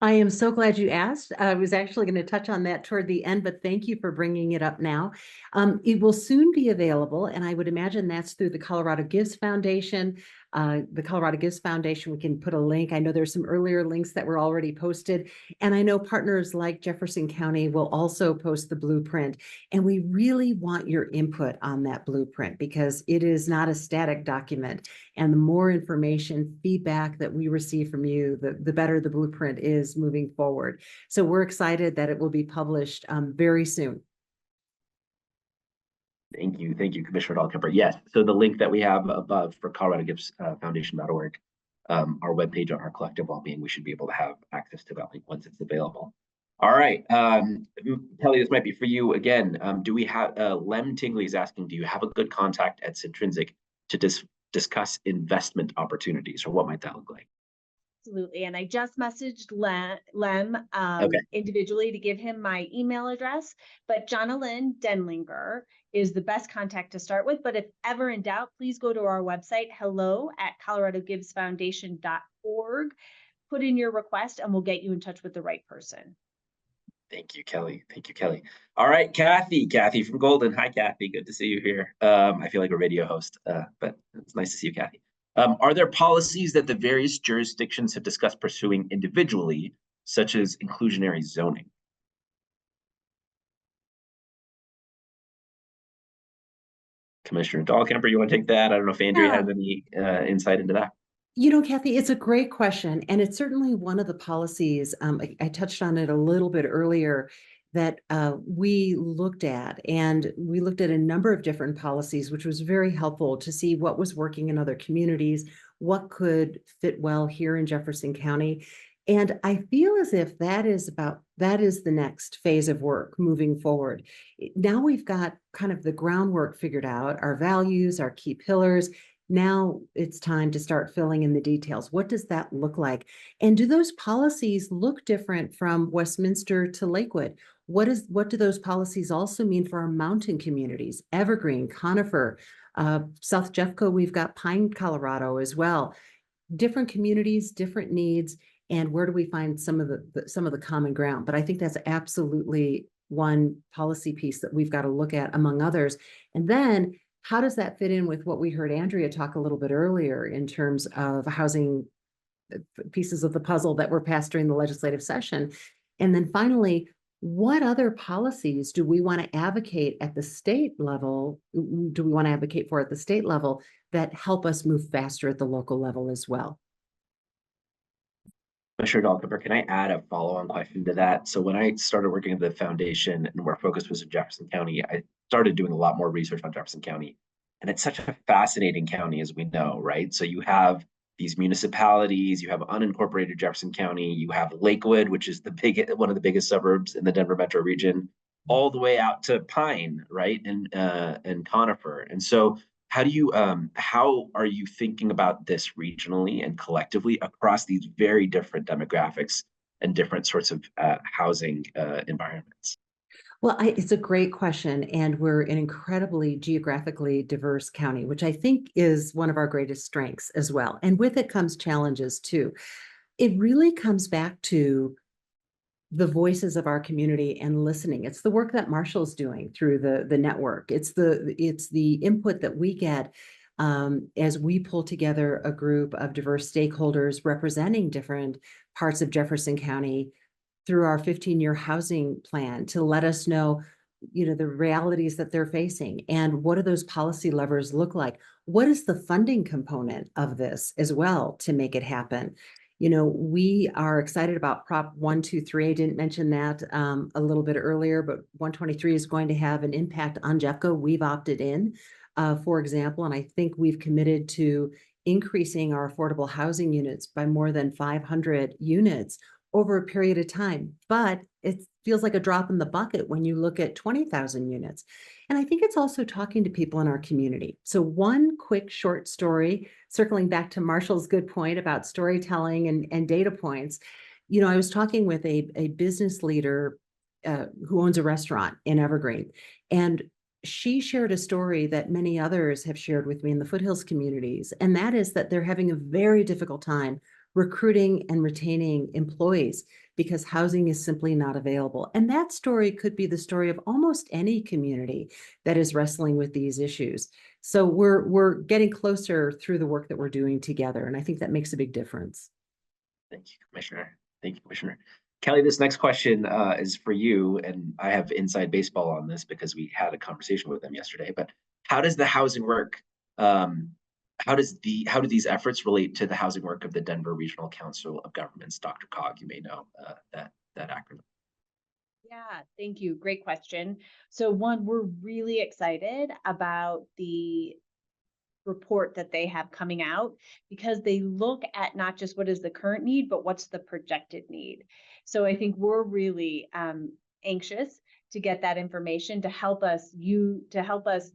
I am so glad you asked. I was actually going to touch on that toward the end, but thank you for bringing it up now. It will soon be available, and I would imagine that's through the Colorado Gives Foundation. The Colorado Gives Foundation, we can put a link. I know there's some earlier links that were already posted, and I know partners like Jefferson County will also post the blueprint, and we really want your input on that blueprint because it is not a static document, and the more information, feedback that we receive from you, the better the blueprint is moving forward. So we're excited that it will be published very soon. Thank you, Commissioner Dahlkemper. Yes, so the link that we have above for ColoradoGivesFoundation.org, our webpage on our collective well-being, we should be able to have access to that link once it's available. All right, Kelly, this might be for you again. Do we have, Lem Tingley is asking, do you have a good contact at Centrinsic to discuss investment opportunities, or what might that look like? Absolutely. And I just messaged Lem Okay. individually to give him my email address, but Jonalyn Denlinger is the best contact to start with. But if ever in doubt, please go to our website, hello@coloradogivesfoundation.org. Put in your request and we'll get you in touch with the right person. Thank you, Kelly. Thank you, Kelly. All right, Kathy from Golden. Hi, Kathy. Good to see you here. I feel like a radio host, but it's nice to see you, Kathy. Are there policies that the various jurisdictions have discussed pursuing individually, such as inclusionary zoning? Commissioner Dahlkemper, you want to take that? I don't know if Andrea has any insight into that. You know, Kathy, it's a great question. And it's certainly one of the policies, I touched on it a little bit earlier, that we looked at. And we looked at a number of different policies, which was very helpful to see what was working in other communities, what could fit well here in Jefferson County. And I feel as if that is the next phase of work moving forward. Now we've got kind of the groundwork figured out, our values, our key pillars. Now it's time to start filling in the details. What does that look like? And do those policies look different from Westminster to Lakewood? What do those policies also mean for our mountain communities? Evergreen, Conifer, South Jeffco, we've got Pine, Colorado as well. Different communities, different needs, and where do we find some of the common ground? But I think that's absolutely one policy piece that we've got to look at among others. And then how does that fit in with what we heard Andrea talk a little bit earlier in terms of housing pieces of the puzzle that were passed during the legislative session? And then finally, what other policies do we want to advocate at the state level? Do we want to advocate for at the state level that help us move faster at the local level as well? Commissioner Dahlkemper, can I add a follow-on question to that? So when I started working at the foundation and where focus was in Jefferson County, I started doing a lot more research on Jefferson County. And it's such a fascinating county, as we know, right? So you have these municipalities, you have unincorporated Jefferson County, you have Lakewood, which is one of the biggest suburbs in the Denver metro region, all the way out to Pine, right? And Conifer. And so how are you thinking about this regionally and collectively across these very different demographics and different sorts of housing environments? Well, it's a great question. And we're an incredibly geographically diverse county, which I think is one of our greatest strengths as well. And with it comes challenges too. It really comes back to the voices of our community and listening. It's the work that Marshall's doing through the network. It's the input that we get as we pull together a group of diverse stakeholders representing different parts of Jefferson County through our 15-year housing plan to let us know, the realities that they're facing and what do those policy levers look like? What is the funding component of this as well to make it happen? We are excited about Prop 123. I didn't mention that a little bit earlier, but 123 is going to have an impact on Jeffco. We've opted in, for example, and I think we've committed to increasing our affordable housing units by more than 500 units over a period of time. But it feels like a drop in the bucket when you look at 20,000 units. And I think it's also talking to people in our community. So one quick short story, circling back to Marshall's good point about storytelling and data points. I was talking with a business leader who owns a restaurant in Evergreen, and she shared a story that many others have shared with me in the foothills communities. And that is that they're having a very difficult time recruiting and retaining employees because housing is simply not available. And that story could be the story of almost any community that is wrestling with these issues. So we're getting closer through the work that we're doing together. And I think that makes a big difference. Thank you, Commissioner. Thank you, Commissioner. Kelly, this next question is for you, and I have inside baseball on this because we had a conversation with them yesterday, but how does the housing work how do these efforts relate to the housing work of the Denver Regional Council of Governments? Dr. Cog, you may know that acronym. Yeah, thank you. Great question. So one, we're really excited about the report that they have coming out because they look at not just what is the current need, but what's the projected need. So I think we're really anxious to get that information to help us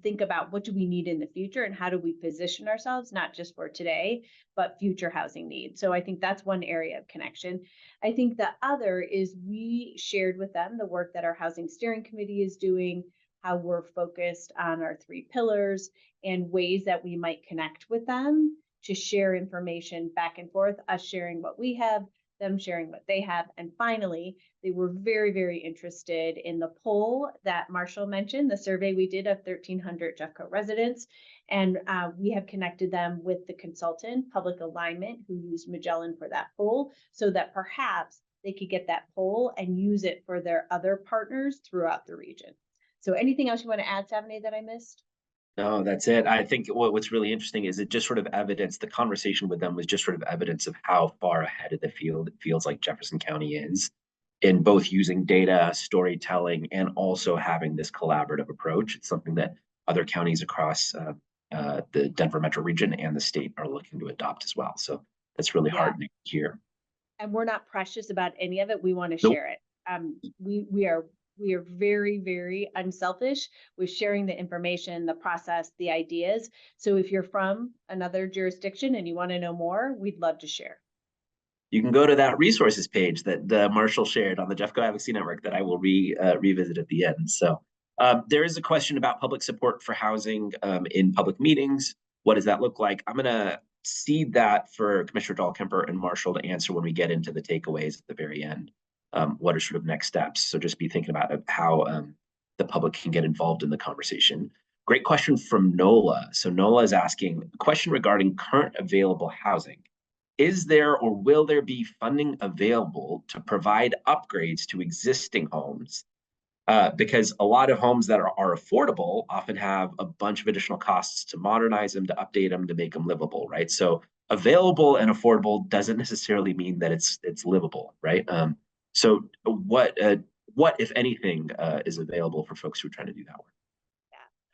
think about what do we need in the future and how do we position ourselves, not just for today, but future housing needs. So I think that's one area of connection. I think the other is we shared with them the work that our Housing Steering Committee is doing, how we're focused on our 3 pillars and ways that we might connect with them to share information back and forth, us sharing what we have, them sharing what they have. And finally, they were very, very interested in the poll that Marshall mentioned, the survey we did of 1,300 Jeffco residents. And we have connected them with the consultant, Public Alignment, who used Magellan for that poll, so that perhaps they could get that poll and use it for their other partners throughout the region. So anything else you want to add, Savani, that I missed? No, that's it. I think what's really interesting is it just sort of evidence, the conversation with them was just sort of evidence of how far ahead of the field it feels like Jefferson County is in both using data, storytelling, and also having this collaborative approach. It's something that other counties across the Denver metro region and the state are looking to adopt as well. So that's really heartening to hear. And we're not precious about any of it. We want to Nope. share it. We are very, very unselfish with sharing the information, the process, the ideas. So if you're from another jurisdiction and you want to know more, we'd love to share. You can go to that resources page that Marshall shared on the Jeffco Advocacy Network that I will revisit at the end. So there is a question about public support for housing in public meetings. What does that look like? I'm going to cede that for Commissioner Dahlkemper and Marshall to answer when we get into the takeaways at the very end. What are sort of next steps? So just be thinking about how the public can get involved in the conversation. Great question from Nola. So Nola is asking a question regarding current available housing. Is there or will there be funding available to provide upgrades to existing homes? Because a lot of homes that are affordable often have a bunch of additional costs to modernize them, to update them, to make them livable, right? So available and affordable doesn't necessarily mean that it's livable, right? So what, if anything, is available for folks who are trying to do that work?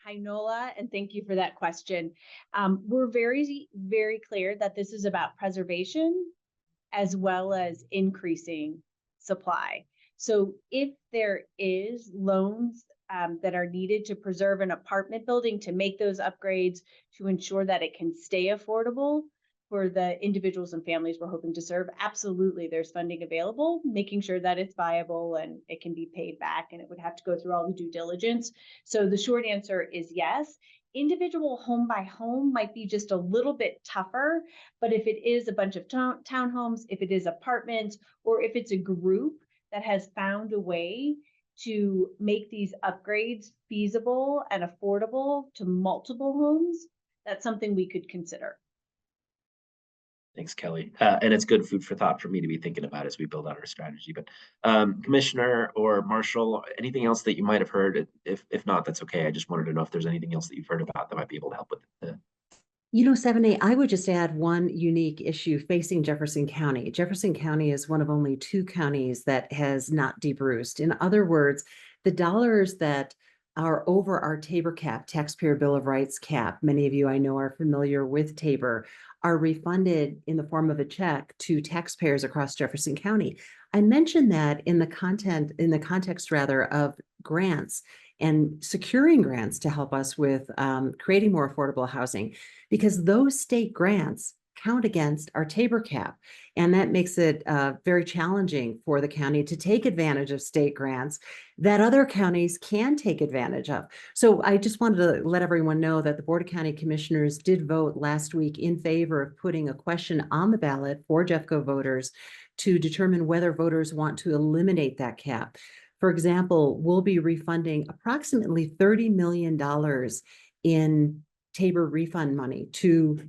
Hi, Nola, and thank you for that question. We're very, very clear that this is about preservation as well as increasing supply. So if there is loans that are needed to preserve an apartment building, to make those upgrades, to ensure that it can stay affordable for the individuals and families we're hoping to serve, absolutely, there's funding available, making sure that it's viable and it can be paid back, and it would have to go through all the due diligence. So the short answer is yes. Individual home by home might be just a little bit tougher, but if it is a bunch of townhomes, if it is apartments, or if it's a group that has found a way to make these upgrades feasible and affordable to multiple homes, that's something we could consider. Thanks, Kelly. And it's good food for thought for me to be thinking about as we build out our strategy. But Commissioner or Marshall, anything else that you might have heard? If not, that's okay. I just wanted to know if there's anything else that you've heard about that might be able to help with it. You know, Savani, I would just add one unique issue facing Jefferson County. Jefferson County is one of only 2 counties that has not debruced. In other words, the dollars that are over our Tabor cap, Taxpayer Bill of Rights cap, many of you I know are familiar with Tabor, are refunded in the form of a check to taxpayers across Jefferson County. I mentioned that in the context of grants and securing grants to help us with creating more affordable housing, because those state grants count against our Tabor cap. And that makes it very challenging for the county to take advantage of state grants that other counties can take advantage of. So I just wanted to let everyone know that the Board of County Commissioners did vote last week in favor of putting a question on the ballot for Jeffco voters to determine whether voters want to eliminate that cap. For example, we'll be refunding approximately $30 million in Tabor refund money to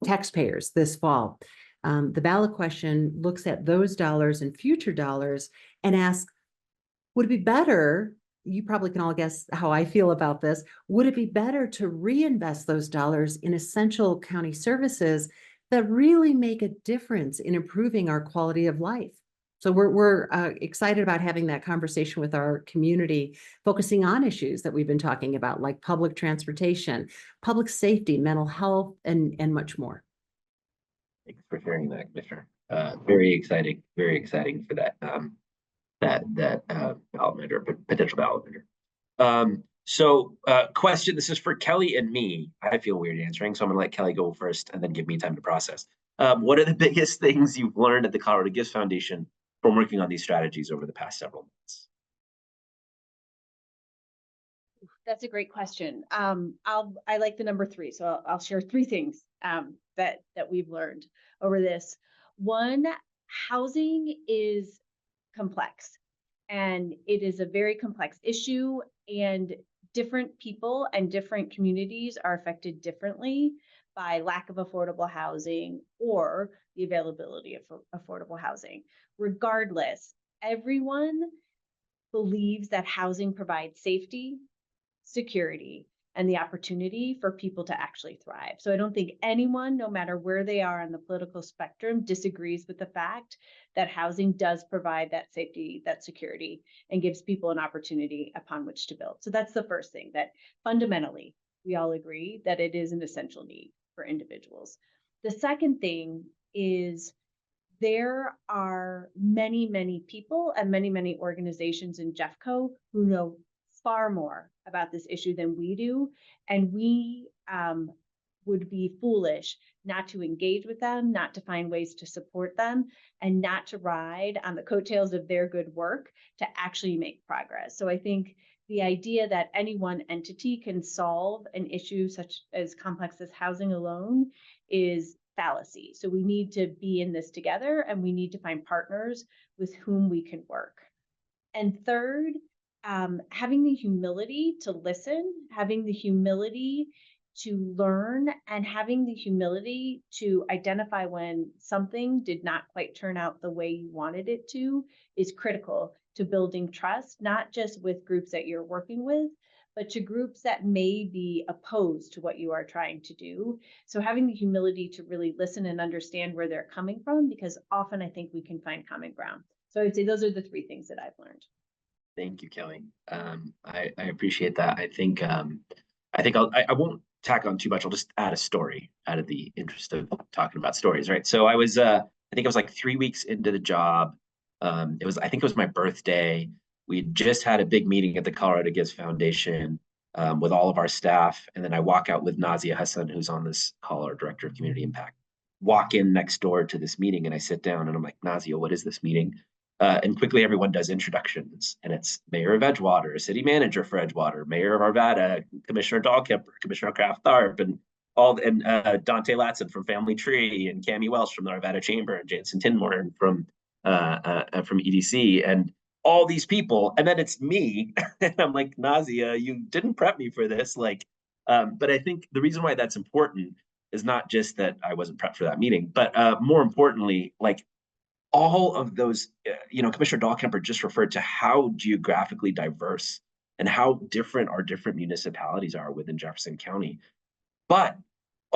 taxpayers this fall. The ballot question looks at those dollars and future dollars and asks, would it be better, you probably can all guess how I feel about this, would it be better to reinvest those dollars in essential county services that really make a difference in improving our quality of life? So we're excited about having that conversation with our community, focusing on issues that we've been talking about, like public transportation, public safety, mental health, and much more. Thanks for sharing that, Commissioner. Very exciting for that. development or potential development. Question, this is for Kelly and me. I feel weird answering, so I'm gonna let Kelly go first and then give me time to process. What are the biggest things you've learned at the Colorado Gives Foundation from working on these strategies over the past several months? That's a great question. I like the number 3, so I'll share 3 things that we've learned over this. One, housing is complex, and it is a very complex issue, and different people and different communities are affected differently by lack of affordable housing or the availability of affordable housing. Regardless, everyone believes that housing provides safety, security, and the opportunity for people to actually thrive. So I don't think anyone, no matter where they are on the political spectrum, disagrees with the fact that housing does provide that safety, that security, and gives people an opportunity upon which to build. So that's the first thing, that fundamentally we all agree that it is an essential need for individuals. The second thing is there are many, many people and many, many organizations in Jeffco who know far more about this issue than we do, and we would be foolish not to engage with them, not to find ways to support them, and not to ride on the coattails of their good work to actually make progress. So I think the idea that any one entity can solve an issue such as complex as housing alone is fallacy. So we need to be in this together, and we need to find partners with whom we can work. And third, having the humility to listen, having the humility to learn, and having the humility to identify when something did not quite turn out the way you wanted it to is critical to building trust, not just with groups that you're working with, but to groups that may be opposed to what you are trying to do. So having the humility to really listen and understand where they're coming from, because often I think we can find common ground. So I would say those are the 3 things that I've learned. Thank you, Kelly. I appreciate that. I think I won't tack on too much. I'll just add a story out of the interest of talking about stories, right? So I was I think it was like 3 weeks into the job. I think it was my birthday. We just had a big meeting at the Colorado Gives Foundation with all of our staff, and then I walk out with Nazia Hassan, who's on this call, our Director of Community Impact. Walk in next door to this meeting, and I sit down, and I'm like, Nazia, what is this meeting? And quickly everyone does introductions, and it's Mayor of Edgewater, City Manager for Edgewater, Mayor of Arvada, Commissioner Dahlkemper, Commissioner Kraft Tharp, and Dante Latson from Family Tree, and Cammie Welsh from the Arvada Chamber, and Jansen Tinmore from EDC, and all these people, and then it's me, and I'm like, Nazia, you didn't prep me for this, but I think the reason why that's important is not just that I wasn't prepped for that meeting, but more importantly, all of those, Commissioner Dahlkemper just referred to how geographically diverse and how different our different municipalities are within Jefferson County. But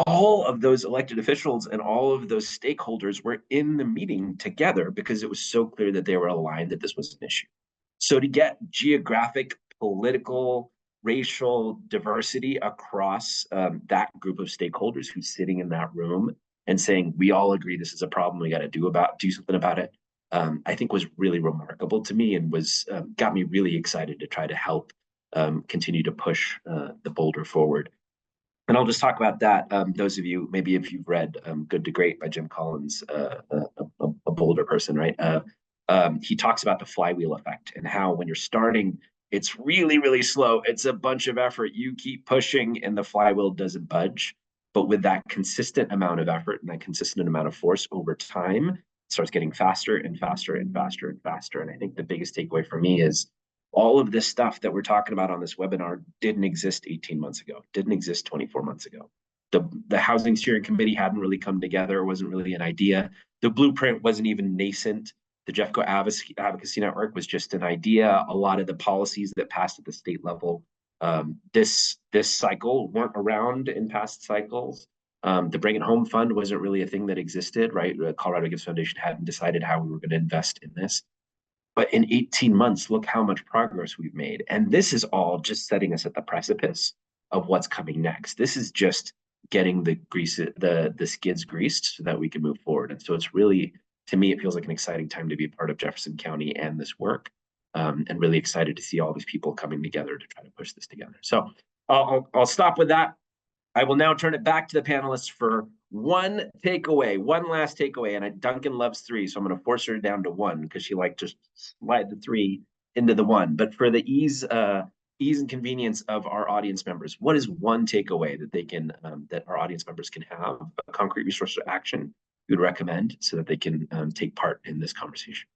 all of those elected officials and all of those stakeholders were in the meeting together because it was so clear that they were aligned that this was an issue. So to get geographic, political, racial diversity across that group of stakeholders who's sitting in that room and saying, we all agree this is a problem, we got to do something about it, I think was really remarkable to me, and got me really excited to try to help continue to push the Boulder forward. And I'll just talk about that. Those of you, maybe if you've read Good to Great by Jim Collins, a Boulder person, right? He talks about the flywheel effect and how when you're starting, it's really, really slow. It's a bunch of effort. You keep pushing and the flywheel doesn't budge. But with that consistent amount of effort and that consistent amount of force over time, it starts getting faster and faster and faster and faster. And I think the biggest takeaway for me is all of this stuff that we're talking about on this webinar didn't exist 18 months ago, didn't exist 24 months ago. The Housing Steering Committee hadn't really come together, wasn't really an idea. The blueprint wasn't even nascent. The Jeffco Advocacy Network was just an idea. A lot of the policies that passed at the state level this cycle weren't around in past cycles. The Bring It Home Fund wasn't really a thing that existed, right? The Colorado Gives Foundation hadn't decided how we were going to invest in this. But in 18 months, look how much progress we've made. And this is all just setting us at the precipice of what's coming next. This is just getting the skids greased so that we can move forward. And so it's really, to me, it feels like an exciting time to be part of Jefferson County and this work. and really excited to see all these people coming together to try to push this together. So I'll stop with that. I will now turn it back to the panelists for one takeaway, one last takeaway. And Duncan loves 3, so I'm going to force her down to 1 because she liked to slide the 3 into the 1. But for the ease and convenience of our audience members, what is one takeaway that they can, that our audience members can have, a concrete resource of action you would recommend so that they can take part in this conversation?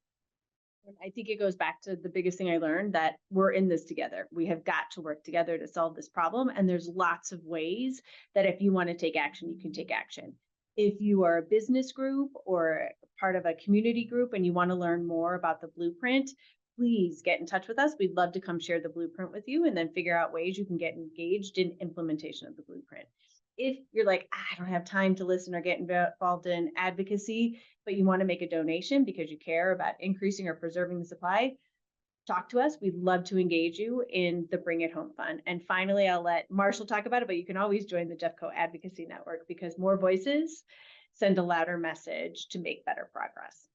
I think it goes back to the biggest thing I learned, that we're in this together. We have got to work together to solve this problem. And there's lots of ways that if you want to take action, you can take action. If you are a business group or part of a community group and you want to learn more about the blueprint, please get in touch with us. We'd love to come share the blueprint with you and then figure out ways you can get engaged in implementation of the blueprint. If you're like, I don't have time to listen or get involved in advocacy, but you want to make a donation because you care about increasing or preserving the supply, talk to us. We'd love to engage you in the Bring It Home Fund. And finally, I'll let Marshall talk about it, but you can always join the Jeffco Advocacy Network because more voices send a louder message to make better progress.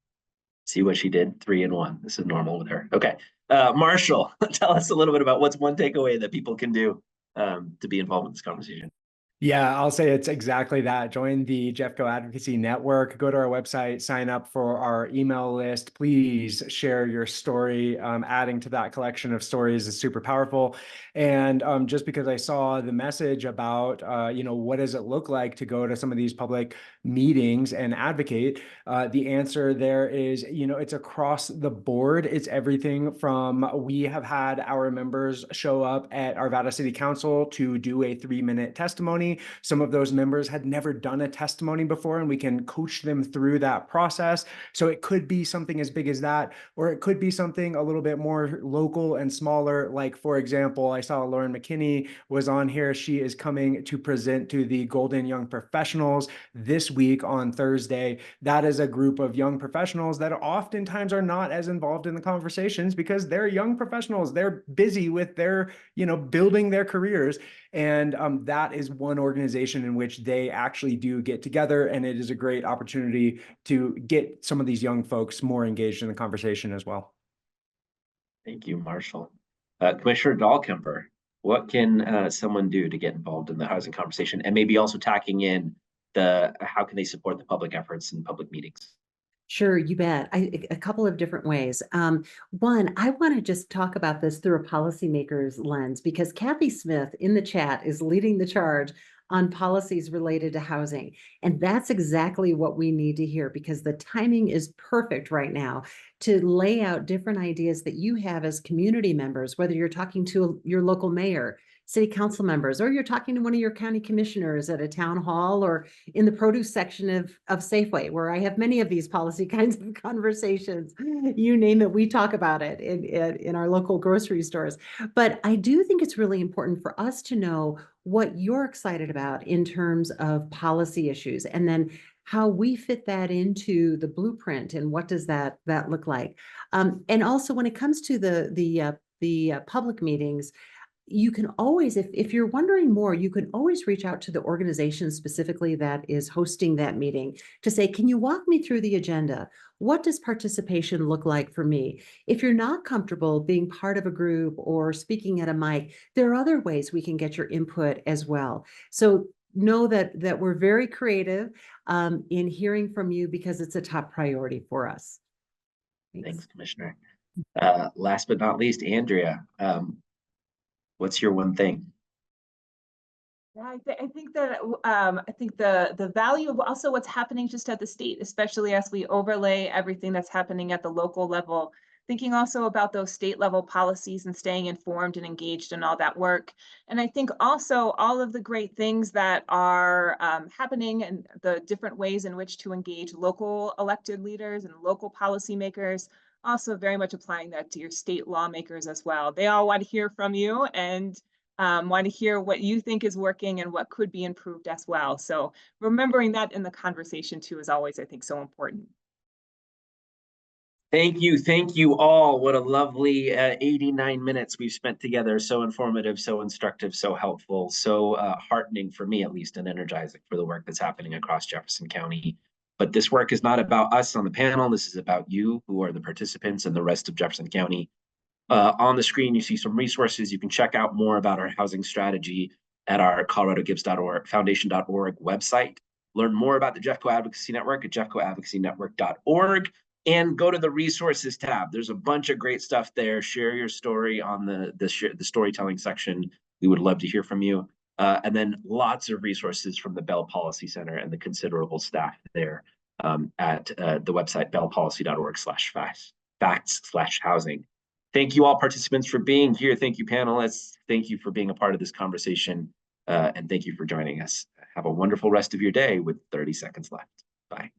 See what she did? 3 in 1. This is normal with her. Okay. Marshall, tell us a little bit about what's one takeaway that people can do to be involved in this conversation. Yeah, I'll say it's exactly that. Join the Jeffco Advocacy Network. Go to our website, sign up for our email list. Please share your story. Adding to that collection of stories is super powerful. And just because I saw the message about, what does it look like to go to some of these public meetings and advocate, the answer there is, it's across the board. It's everything from, we have had our members show up at Arvada City Council to do a 3-minute testimony. Some of those members had never done a testimony before, and we can coach them through that process. So it could be something as big as that, or it could be something a little bit more local and smaller. Like, for example, I saw Lauren McKinney was on here. She is coming to present to the Golden Young Professionals this week on Thursday. That is a group of young professionals that oftentimes are not as involved in the conversations because they're young professionals. They're busy with their, building their careers. And that is one organization in which they actually do get together. And it is a great opportunity to get some of these young folks more engaged in the conversation as well. Thank you, Marshall. Commissioner Dahlkemper, what can someone do to get involved in the housing conversation, and maybe also tacking in how can they support the public efforts and public meetings? Sure, you bet. A couple of different ways. One, I want to just talk about this through a policymaker's lens because Kathy Smith in the chat is leading the charge on policies related to housing. And that's exactly what we need to hear because the timing is perfect right now to lay out different ideas that you have as community members, whether you're talking to your local mayor, city council members, or you're talking to one of your county commissioners at a town hall or in the produce section of Safeway, where I have many of these policy kinds of conversations. You name it, we talk about it in our local grocery stores. But I do think it's really important for us to know what you're excited about in terms of policy issues, and then how we fit that into the blueprint and what does that look like. And also when it comes to the public meetings, you can always, if you're wondering more, you can always reach out to the organization specifically that is hosting that meeting to say, can you walk me through the agenda? What does participation look like for me? If you're not comfortable being part of a group or speaking at a mic, there are other ways we can get your input as well. So know that we're very creative in hearing from you because it's a top priority for us. Thanks, Commissioner. Last but not least, Andrea, what's your one thing? Yeah, I think that I think the value of also what's happening just at the state, especially as we overlay everything that's happening at the local level, thinking also about those state level policies and staying informed and engaged in all that work. And I think also all of the great things that are happening and the different ways in which to engage local elected leaders and local policymakers, also very much applying that to your state lawmakers as well. They all want to hear from you and want to hear what you think is working and what could be improved as well. So remembering that in the conversation too is always, I think, so important. Thank you all. What a lovely 89 minutes we've spent together. So informative, so instructive, so helpful, so heartening for me at least, and energizing for the work that's happening across Jefferson County. But this work is not about us on the panel. This is about you who are the participants and the rest of Jefferson County. On the screen, you see some resources. You can check out more about our housing strategy at our coloradogives.org, foundation.org website. Learn more about the Jeffco Advocacy Network at jeffcoadvocacynetwork.org, and go to the resources tab. There's a bunch of great stuff there. Share your story on the storytelling section. We would love to hear from you. And then lots of resources from the Bell Policy Center and the considerable staff there at the website bellpolicy.org/facts/housing. Thank you all participants for being here. Thank you panelists. Thank you for being a part of this conversation. And thank you for joining us. Have a wonderful rest of your day with 30 seconds left. Bye.